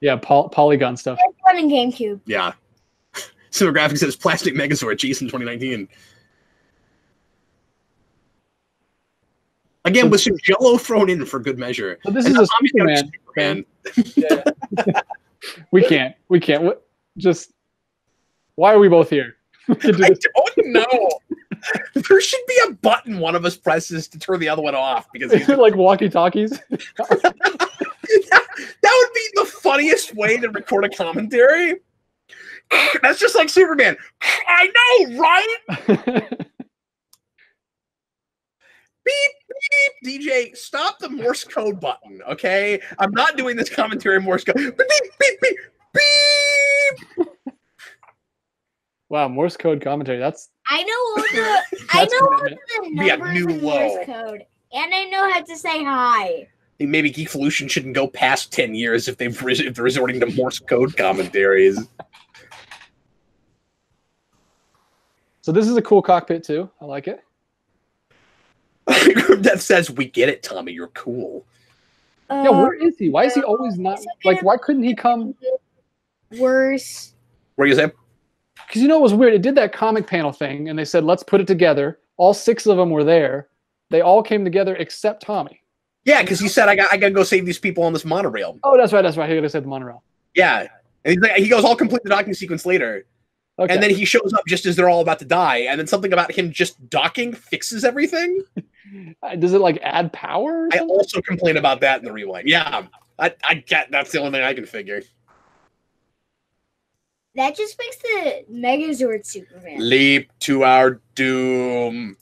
Yeah, polygon stuff. PS1 and GameCube. Yeah. Similar graphics says Plastic Megazord, Jayson 2019. Again, with some Jello thrown in for good measure. But this is a Superman fan. Yeah. We can't. Just why are we both here? I don't know. There should be a button one of us presses to turn the other one off because he's like walkie-talkies. That would be the funniest way to record a commentary. That's just like Superman. I know, right? Beep, beep, DJ, stop the Morse code button, okay? I'm not doing this commentary Morse code. Beep, beep, beep, beep. Wow, Morse code commentary. That's I know the numbers of Morse code, and I know how to say hi. Maybe Geekvolution shouldn't go past 10 years if they're resorting to Morse code commentaries. So this is a cool cockpit too. I like it. That says, "We get it, Tommy. You're cool." Yeah, where is he? Why is he always not like? Why couldn't he come? Worse. What are you saying? Because it was weird. It did that comic panel thing, and they said, "Let's put it together." All 6 of them were there. They all came together except Tommy. Yeah, because he said, "I got to go save these people on this monorail." Oh, that's right. He could have said the monorail. Yeah, and he's like, he goes, "I'll complete the docking sequence later." Okay. And then he shows up just as they're all about to die, and then something about him just docking fixes everything. Does it like add power? I also complain about that in the rewind. Yeah, I get that's the only thing I can figure. That just makes the Megazord Superman. Leap to our doom.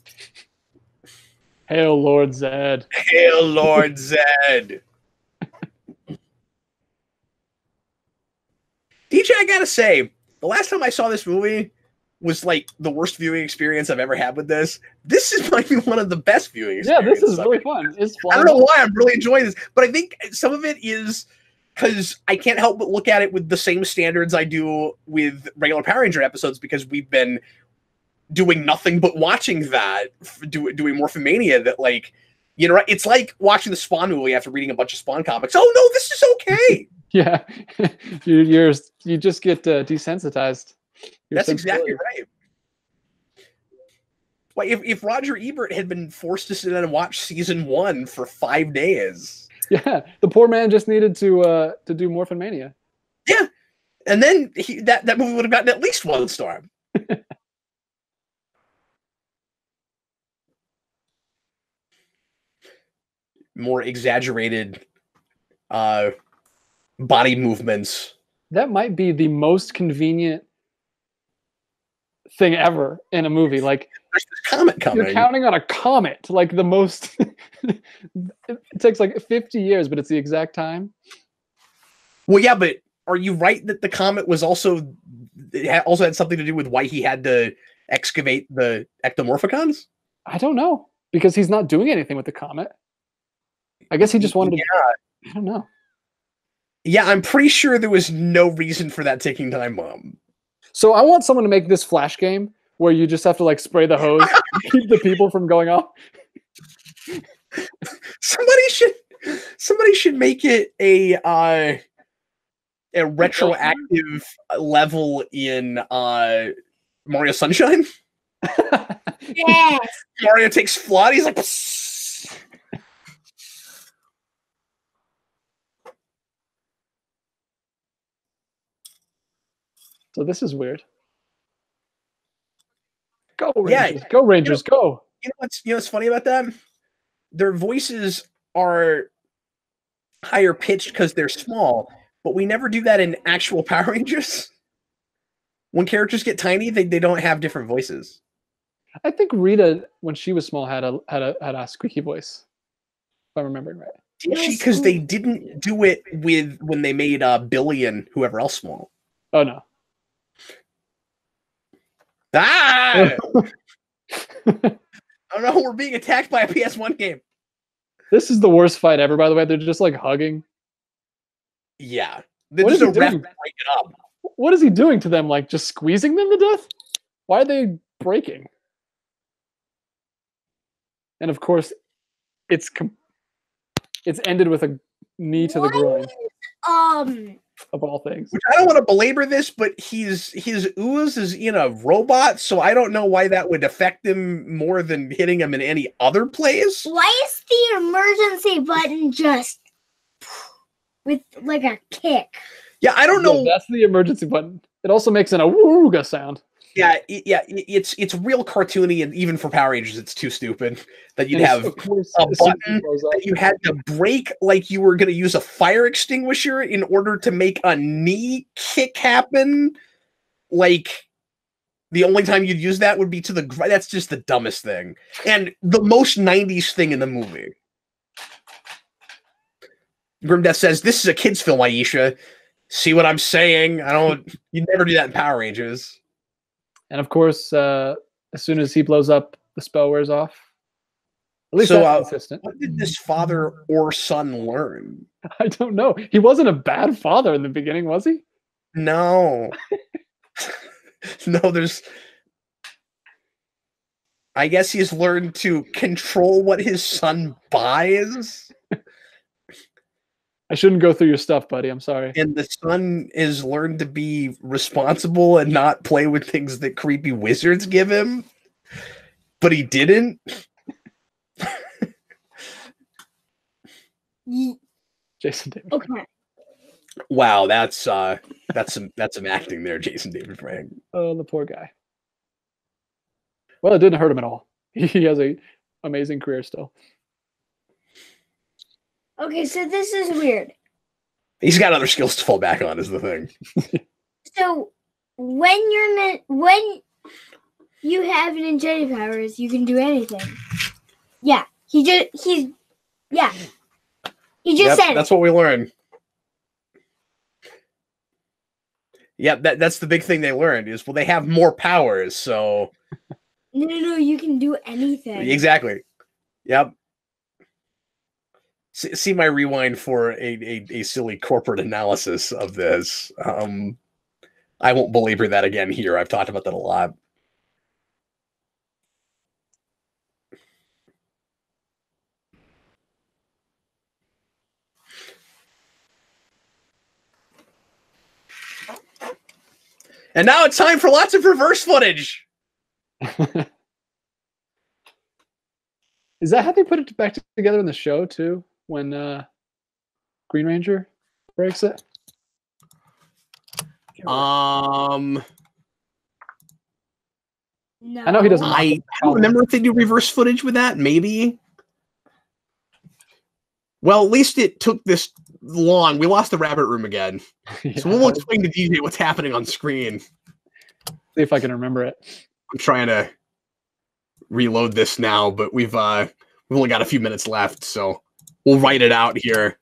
Hail Lord Zed. Hail Lord Zed. DJ, I gotta say, the last time I saw this movie was like the worst viewing experience I've ever had with this. This is might be one of the best viewing experiences. Yeah, this is really fun. I don't know why I'm really enjoying this, but I think some of it is because I can't help but look at it with the same standards I do with regular Power Ranger episodes because we've been doing nothing but watching that, doing Morphin Mania. That like, you know, it's like watching the Spawn movie after reading a bunch of Spawn comics. Oh no, this is okay. Yeah, you just get desensitized. That's exactly right. Like if Roger Ebert had been forced to sit down and watch season 1 for 5 days. Yeah, the poor man just needed to do Morphin Mania. Yeah, and then that movie would have gotten at least 1 star. More exaggerated body movements. That might be the most convenient thing ever in a movie. Like there's this comet coming. You're counting on a comet. Like the most. It takes like 50 years, but it's the exact time. Well, yeah, but are you right that the comet was also had something to do with why he had to excavate the ectomorphicons? I don't know because he's not doing anything with the comet. I guess he just wanted to. I don't know. Yeah, I'm pretty sure there was no reason for that taking time bomb. So I want someone to make this Flash game where you just have to like spray the hose to keep the people from going off. Somebody should make it a retroactive level in Mario Sunshine. Yes. Mario takes flood. He's like. So this is weird. Go Rangers! Yeah, go Rangers! Go! You know what's funny about that? Their voices are higher pitched because they're small, but we never do that in actual Power Rangers. When characters get tiny, they don't have different voices. I think Rita, when she was small, had a squeaky voice. If I'm remembering right. Did she? Because they didn't do it with when they made Billy and whoever else small. Oh no. Ah! Oh no, we're being attacked by a PS1 game. This is the worst fight ever, by the way. They're just like hugging. Yeah. What is he doing? Break it up. What is he doing to them? Like just squeezing them to death? Why are they breaking? And of course, it's ended with a knee to the groin. Of all things. Which I don't want to belabor this, but his ooze is in a robot, so I don't know why that would affect him more than hitting him in any other place. Why is the emergency button just with like a kick? Yeah, I don't know. Yeah, that's the emergency button. It also makes an awooga sound. Yeah, it's real cartoony, and even for Power Rangers, it's too stupid that you'd have a button that you had to break like you were going to use a fire extinguisher in order to make a knee kick happen. Like, the only time you'd use that would be to the... That's just the dumbest thing. And the most 90s thing in the movie. Grimdeath says, "This is a kid's film, Aisha. See what I'm saying? You'd never do that in Power Rangers." And of course, as soon as he blows up, the spell wears off. At least that's consistent. What did this father or son learn? I don't know. He wasn't a bad father in the beginning, was he? No. No, I guess he's learned to control what his son buys. I shouldn't go through your stuff, buddy. I'm sorry. And the son is learned to be responsible and not play with things that creepy wizards give him. But he didn't. Jayson David. Okay. Wow, that's some acting there, Jayson David Frank. Oh, the poor guy. Well, it didn't hurt him at all. He has a amazing career still. Okay, so this is weird. He's got other skills to fall back on, is the thing. So when you have ninja powers, you can do anything. Yeah, he just said that's what we learned. Yeah, that's the big thing they learned is, well, they have more powers, so... No, you can do anything. Exactly. Yep. See my rewind for a silly corporate analysis of this. I won't belabor that again here. I've talked about that a lot. And now it's time for lots of reverse footage. Is that how they put it back together in the show too? When Green Ranger breaks it? No. I know he doesn't. I don't remember if they do reverse footage with that. Maybe. Well, at least it took this long. We lost the rabbit room again. Yeah. So we'll explain to DJ what's happening on screen. See if I can remember it. I'm trying to reload this now, but we've only got a few minutes left, so we'll write it out here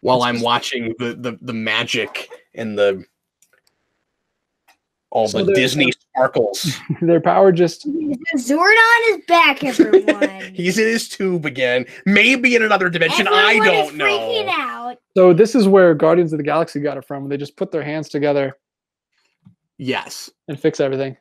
while I'm watching the magic and the Disney sparkles. Their power just... Zordon is back, everyone. He's in his tube again. Maybe in another dimension. I don't know. Freaking out. So this is where Guardians of the Galaxy got it from. They just put their hands together. Yes. And fix everything.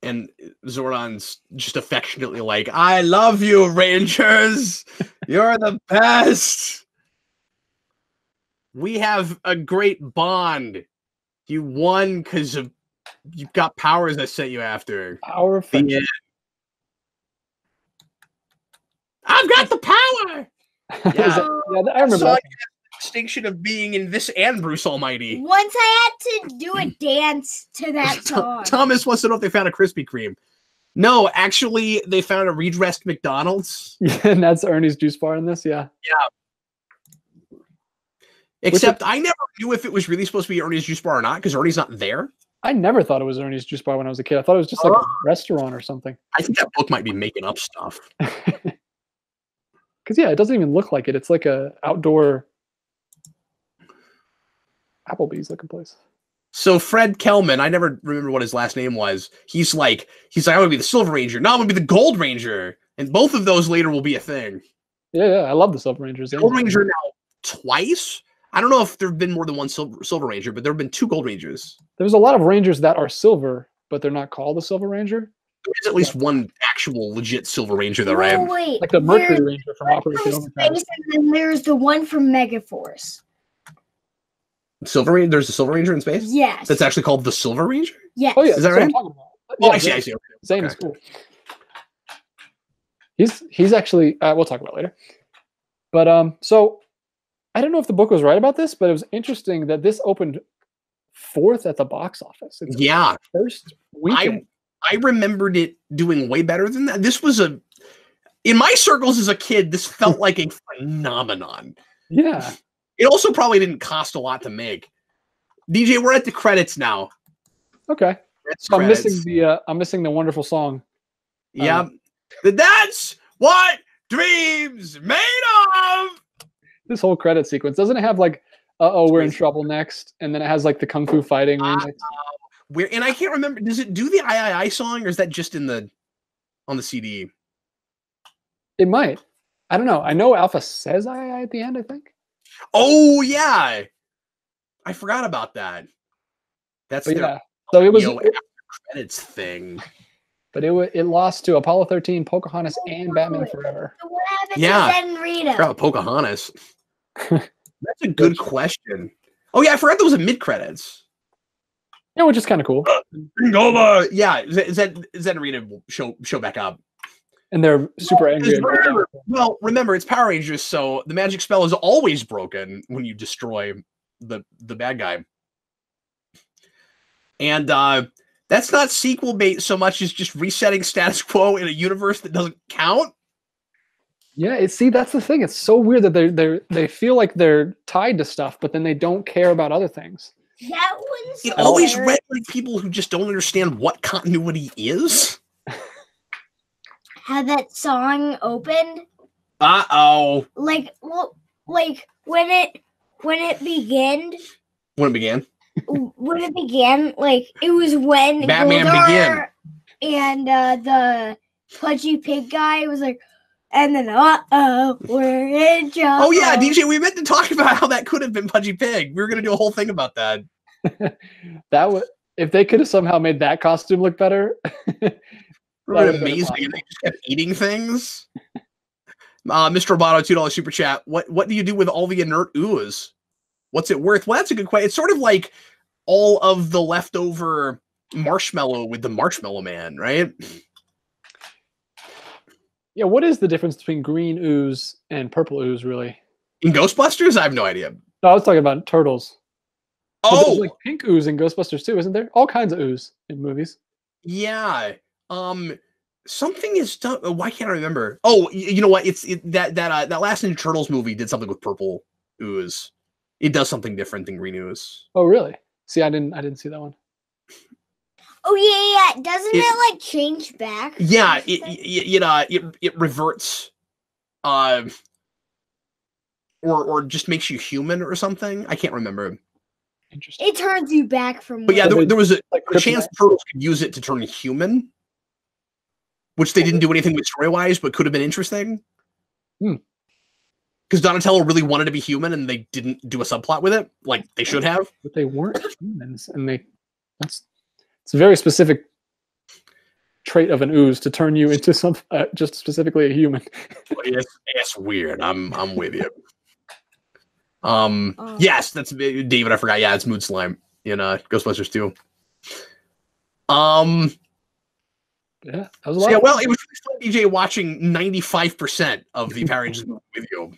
And Zordon's just affectionately like, "I love you, Rangers. You're the best. We have a great bond. You won because you've got powers I sent you after. Power of friendship. I've got the power." Yeah, I remember that. Distinction of being in this and Bruce Almighty. Once I had to do a dance to that song. Thomas wants to know if they found a Krispy Kreme. No, actually, they found a redressed McDonald's. Yeah, and that's Ernie's juice bar in this, yeah. Yeah. Except I never knew if it was really supposed to be Ernie's juice bar or not, because Ernie's not there. I never thought it was Ernie's Juice Bar when I was a kid. I thought it was just like a restaurant or something. I think that book might be making up stuff. Because yeah, it doesn't even look like it. It's like a outdoor Applebee's looking place. So Fred Kelman, I never remember what his last name was. He's like, I'm gonna be the Silver Ranger. No, I'm gonna be the Gold Ranger. And both of those later will be a thing. Yeah, I love the Silver Rangers. Gold Ranger now twice. I don't know if there have been more than one Silver Ranger, but there have been 2 Gold Rangers. There's a lot of Rangers that are silver, but they're not called the Silver Ranger. There's at least one actual legit Silver Ranger, though, right? Wait, like the Mercury Ranger from Operation Overtime. And then there's the one from Megaforce. Silver Ranger. There's a Silver Ranger in space. Yes. That's actually called the Silver Ranger. Yes. Oh yeah, is that right? Yeah, I see. Okay. Zane is cool. He's actually. We'll talk about it later. But so I don't know if the book was right about this, but it was interesting that this opened 4th at the box office. It's first weekend. I remembered it doing way better than that. This was in my circles as a kid, this felt like a phenomenon. Yeah. It also probably didn't cost a lot to make. DJ, we're at the credits now. Okay. So I'm missing the wonderful song. Yeah. That's what dreams made of. This whole credit sequence, doesn't it have like, we're in trouble next, and then it has like the kung fu fighting remix? And I can't remember. Does it do the I song, or is that just on the CD? It might. I don't know. I know Alpha says I at the end, I think. Oh yeah, I forgot about that. That's So it was after credits thing. But it lost to Apollo 13, Pocahontas, and Batman Forever. So what happened to Zed and Rita? Forgot Pocahontas. That's a good question. Oh yeah, I forgot there was a mid credits. Yeah, which is kind of cool. Yeah, Zed and Rita will show back up. And they're super angry. Remember, it's Power Rangers, so the magic spell is always broken when you destroy the bad guy. And that's not sequel bait so much as just resetting status quo in a universe that doesn't count. Yeah, that's the thing. It's so weird that they feel like they're tied to stuff, but then they don't care about other things. That one's it always read like people who just don't understand what continuity is. How that song opened? Uh-oh. Like when it began. When it began? When it began, like it was when Batman began. And the pudgy pig guy was like, and then we're in trouble. Oh yeah, DJ, we meant to talk about how that could have been Pudgy Pig. We were gonna do a whole thing about that. That would, if they could have somehow made that costume look better. That would have been amazing. And they just kept eating things. Mr. Roboto, $2 super chat. What do you do with all the inert ooze? What's it worth? Well, that's a good question. It's sort of like all of the leftover marshmallow with the Marshmallow Man, right? Yeah, what is the difference between green ooze and purple ooze, really? In Ghostbusters? I have no idea. No, I was talking about turtles. Oh! There's like pink ooze in Ghostbusters too, isn't there? All kinds of ooze in movies. Yeah. Something is done. Why can't I remember? Oh, you know what? That last Ninja Turtles movie did something with purple ooze. It does something different than green ooze. Oh, really? See, I didn't see that one. Oh yeah. Doesn't it like change back? Yeah, it reverts, or just makes you human or something. I can't remember. Interesting. It turns you back from. But yeah, there was a chance the turtles could use it to turn human, which they didn't do anything with story-wise, but could have been interesting. Because Donatello really wanted to be human, and they didn't do a subplot with it, like they should have. But they weren't humans, and it's a very specific trait of an ooze to turn you into something just specifically a human. It's weird. I'm with you. Yes, that's David. I forgot. Yeah, it's Mood Slime in Ghostbusters 2. Yeah, that was a lot. Yeah, well, it was really fun, DJ, watching 95% of the Power Rangers movie with you.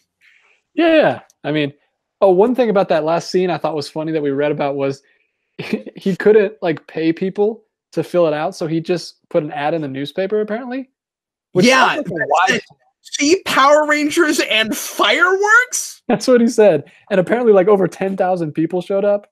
Yeah, I mean, one thing about that last scene I thought was funny that we read about was he couldn't like pay people to fill it out, so he just put an ad in the newspaper apparently. Yeah, see Power Rangers and fireworks? That's what he said. And apparently like over 10,000 people showed up.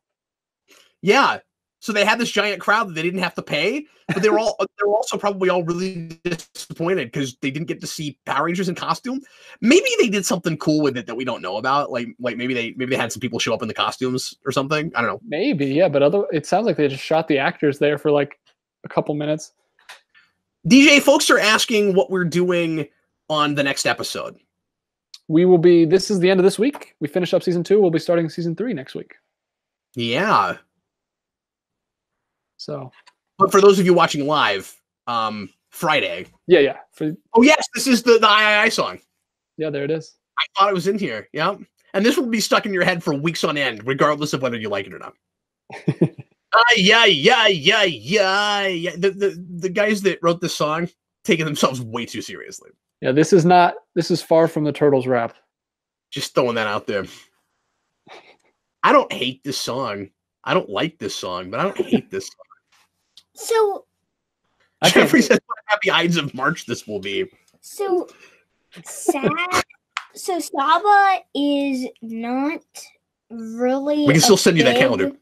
Yeah. So they had this giant crowd that they didn't have to pay, but they were also probably all really disappointed because they didn't get to see Power Rangers in costume. Maybe they did something cool with it that we don't know about. Like maybe they had some people show up in the costumes or something. I don't know. Maybe, yeah, but it sounds like they just shot the actors there for like a couple minutes. DJ, folks are asking what we're doing on the next episode. This is the end of this week. We finish up season 2. We'll be starting season 3 next week. Yeah. So, but for those of you watching live, Friday. Yeah. Oh yes, this is the III song. Yeah, there it is. I thought it was in here. Yeah, and this will be stuck in your head for weeks on end, regardless of whether you like it or not. Yeah. The guys that wrote this song taking themselves way too seriously. Yeah, this is far from the Turtles rap. Just throwing that out there. I don't hate this song. I don't like this song, but I don't hate this song. So, Jeffrey says, "What happy Ides of March this will be." So, so Saba is not really. We can still send you that calendar.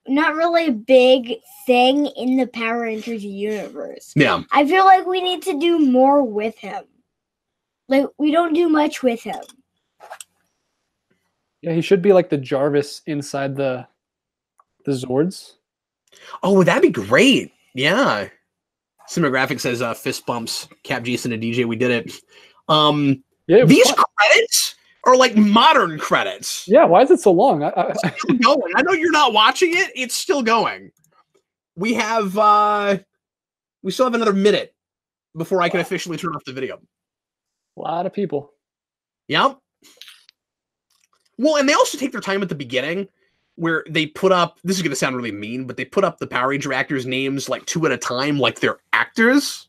Not really a big thing in the Power Rangers universe. Yeah. I feel like we need to do more with him. Like, we don't do much with him. Yeah, he should be like the Jarvis inside the Zords. Oh, that'd be great. Yeah. Cinematographic says fist bumps, Cap, Jayson, and DJ. We did it. Yeah, these credits are like modern credits. Yeah, why is it so long? It's still going. I know you're not watching it. It's still going. We have we still have another minute before I can officially turn off the video. A lot of people. Yep. Well, and they also take their time at the beginning where they put up, this is going to sound really mean, but they put up the Power Ranger actors' names like 2 at a time, like they're actors.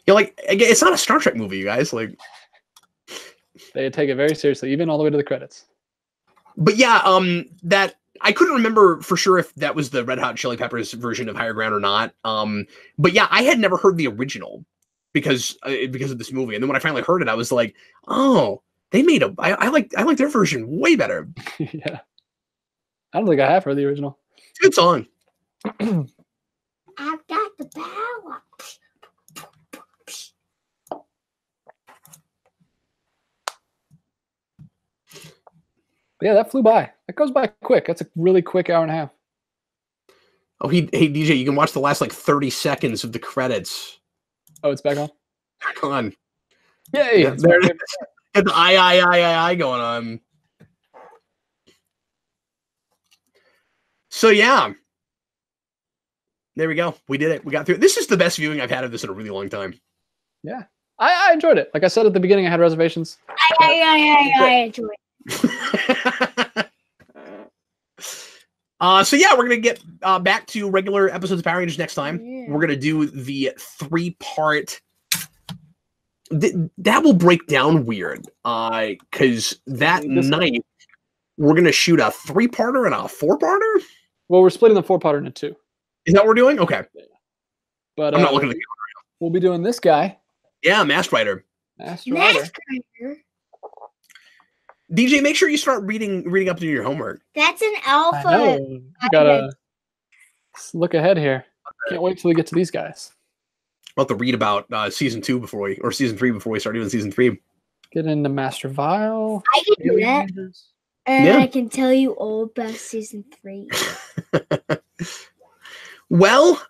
Like, it's not a Star Trek movie, you guys. Like, they take it very seriously, even all the way to the credits. But yeah, that I couldn't remember for sure if that was the Red Hot Chili Peppers version of Higher Ground or not. But yeah, I had never heard the original because of this movie, and then when I finally heard it, I was like, oh, they made I like their version way better. Yeah, I don't think I have heard the original. It's a good song. I've got the power. But yeah, that flew by. That goes by quick. That's a really quick hour and a half. Oh, hey DJ, you can watch the last like 30 seconds of the credits. Oh, it's back on? Back on. Yay! Yeah, there it is. Got the I going on. So yeah. There we go. We did it. We got through it. This is the best viewing I've had of this in a really long time. Yeah. I enjoyed it. Like I said at the beginning, I had reservations. I enjoyed it. So yeah, we're gonna get back to regular episodes of Power Rangers next time. Yeah. We're gonna do the 3-part. That will break down weird, because that night we're gonna shoot a 3-parter and a 4-parter. Well, we're splitting the 4-parter into 2. Is that what we're doing? Okay, but I'm not looking at the camera right now. We'll be doing this guy. Yeah, Masked Rider. Masked Rider. DJ, make sure you start reading up to do your homework. That's an alpha. I know. You gotta look ahead here. Can't wait till we get to these guys. I'll have to read about season 3 before we start doing season 3. Get into Master Vile. I can do that. And yeah. I can tell you all about season 3. Well,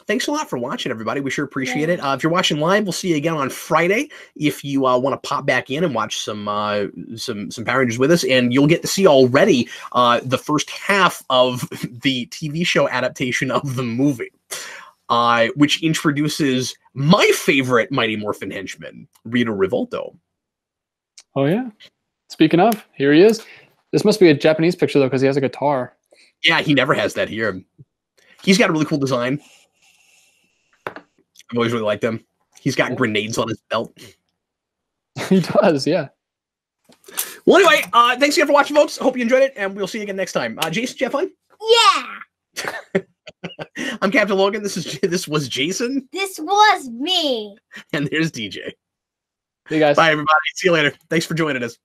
thanks a lot for watching, everybody. We sure appreciate it. If you're watching live, we'll see you again on Friday. If you want to pop back in and watch some Power Rangers with us, and you'll get to see already the first half of the TV show adaptation of the movie, which introduces my favorite Mighty Morphin henchman, Rita Revolto. Oh yeah. Speaking of, here he is. This must be a Japanese picture though, because he has a guitar. Yeah, he never has that here. He's got a really cool design. I've always really liked him. He's got grenades on his belt. He does, yeah. Well, anyway, thanks again for watching, folks. Hope you enjoyed it, and we'll see you again next time. Jayson, did you have fun? Yeah. I'm Captain Logan. This was Jayson. This was me. And there's DJ. Hey, guys. Bye, everybody. See you later. Thanks for joining us.